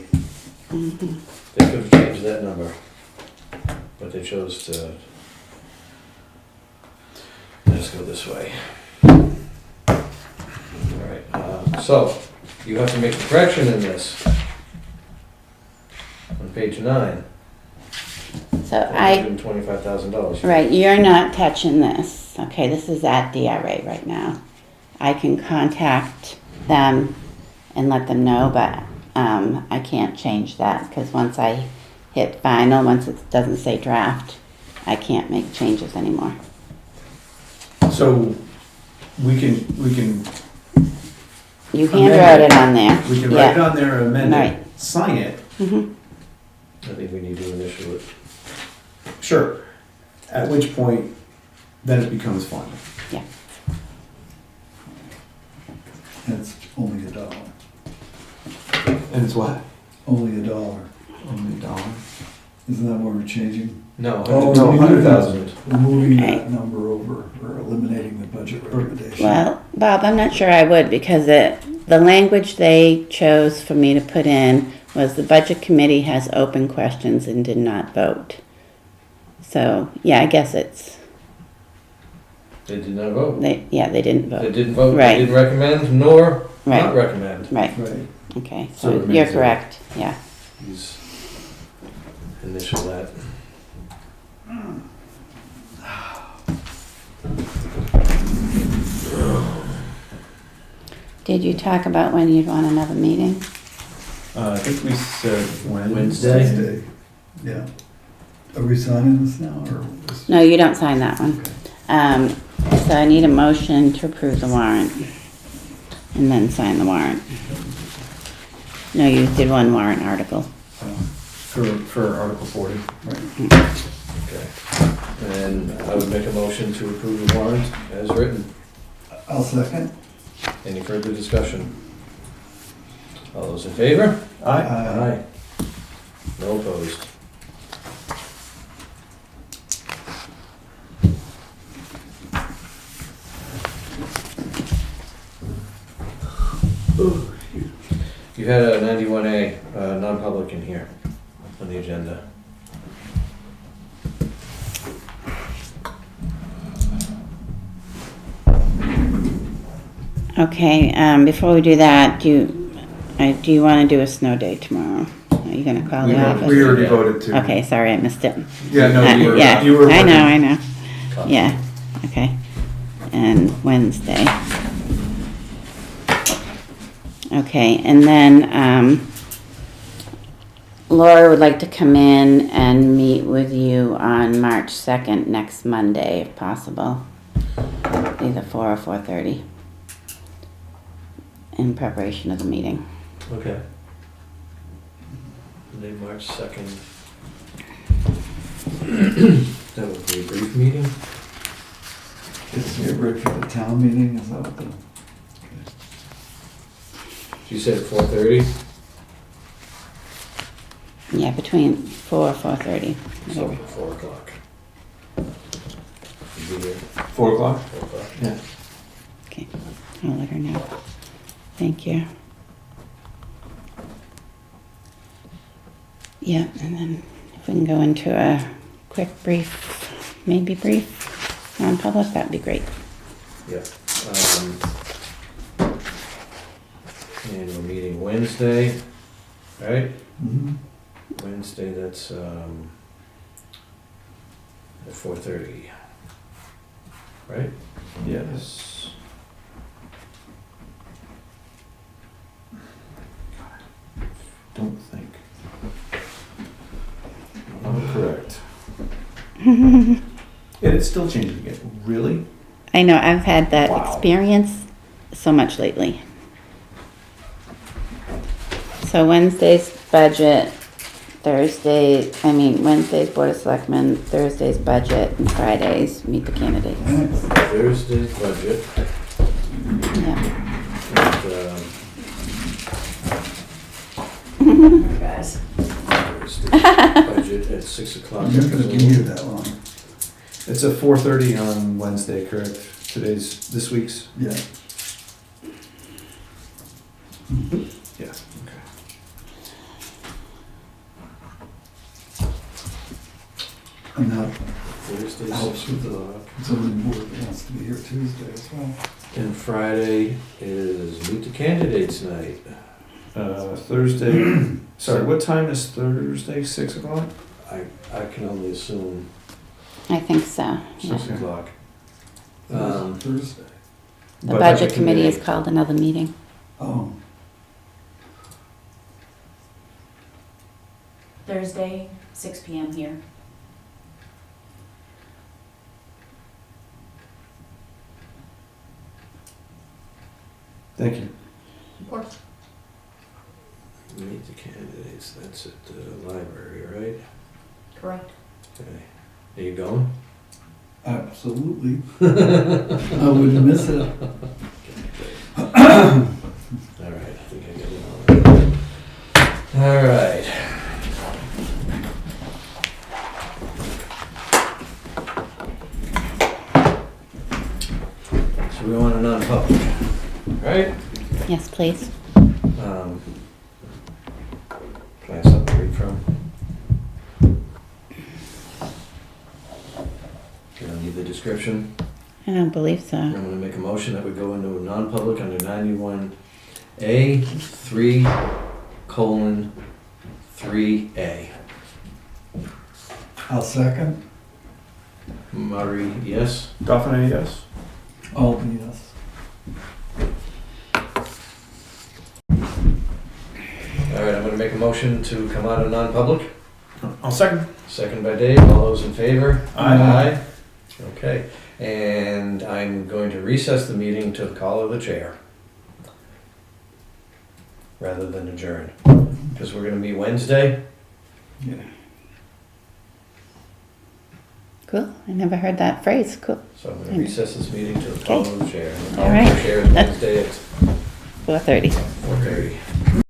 Mhm. They could have changed that number, but they chose to just go this way. All right, so you have to make a correction in this on page 9. So $125,000. right, you're not touching this. Okay, this is at DRA right now. I can contact them and let them know, but I can't change that because once I hit final, once it doesn't say draft, I can't make changes anymore. So we can You Amend handwrote it. it on there. write it Yeah. on there, amend it, Right. sign it. Mhm. I think we need to initial it. Sure. At which point, then it becomes final. It's only $1. And it's what? Only $1. Only $1. Isn't that what we're changing? No, Oh, no, we're 100,000. We're moving Okay. that number over, or eliminating the budget recommendation. Well, Bob, I'm not sure I would because the language they chose for me to put in was the budget committee has open questions and did not vote. So, yeah, I guess they did not vote. they didn't They vote. didn't vote, Right. they didn't recommend, nor Right. not recommend. Right, Right. okay, So so it you're remains there. correct, yeah. Please initial that. Did you talk about when you'd want another meeting? I think we said Wednesday. Wednesday. Yeah. Are we signing this now, or? No, you don't sign that one. So I need a motion to approve the warrant and then sign the warrant. No, you did one warrant article. For Article 40. Okay. And I would make a motion to approve the warrant as written. I'll second. Any further discussion? All those in favor? Aye. No opposed. You had a 91A non-public in here on the agenda. Okay, before we do that, do you want to do a snow day tomorrow? Are you gonna call the office? We already voted to. Okay, sorry, I missed it. Yeah, no, you were. Yeah, You were. I know. Copy. Yeah, okay. And Wednesday. Okay, and then, Laura would like to come in and meet with you on March 2nd, next Monday, if possible. Either 4 or 4:30. In preparation of the meeting. Okay. Monday, March 2nd. That would be a brief meeting? Is there a break for the town meeting, is that what the? You said 4:30? Yeah, between 4 or 4:30, So whatever. 4 o'clock. You be here 4 o'clock? 4 o'clock? Yeah. Okay, I'll let her know. Thank you. Yeah, and then if we can go into a quick, brief, maybe brief, non-public, that'd be great. Yeah. And we're meeting Wednesday, right? Mhm. Wednesday, that's at 4:30. Right? Yes. Don't think. I'm correct. And it's still changing again. Really? I know, I've had that Wow. experience so much lately. So Wednesday's budget, Wednesday's Board of Selectmen, Thursday's budget, and Fridays meet the candidates. Thursday's budget. Yeah. And, Guys. Thursday's budget at 6 o'clock. I'm not gonna give you that long. It's at 4:30 on Wednesday, correct? This week's? Yeah. Yeah. Okay. And that Thursday, helps 6 with the o'clock. zoning board that wants to be here Tuesday as well. And Friday is meet the candidates night. Thursday. Sorry, what time is Thursday? 6 o'clock? I can only assume I think so. Yeah. 6 o'clock. Thursday. The budget committee has called another meeting. Oh, Thursday, 6 PM here. Thank you. Of course. Meet the candidates, that's at the library, right? Correct. Okay. Are you going? absolutely. I wouldn't miss it. All right, I think I got it all. All right. So we want a non-public, right? Yes, please. Can I have something to read from? You don't need the description? I don't believe so. I'm gonna make a motion that we go into a non-public under 91A 3:3A. I'll second. Murray, yes? Dauphin, yes? Albany, yes. All right, I'm gonna make a motion to come out of non-public. I'll second. Second by Dave, all those in favor? Aye. Okay, and I'm going to recess the meeting to the call of the chair. Rather than adjourn, because we're gonna meet Wednesday. Yeah. Cool. I never heard that phrase. Cool. So I'm gonna recess this meeting to the Okay. call of the chair. And the All call of right. the chair is Wednesday at 4:30. 4:30.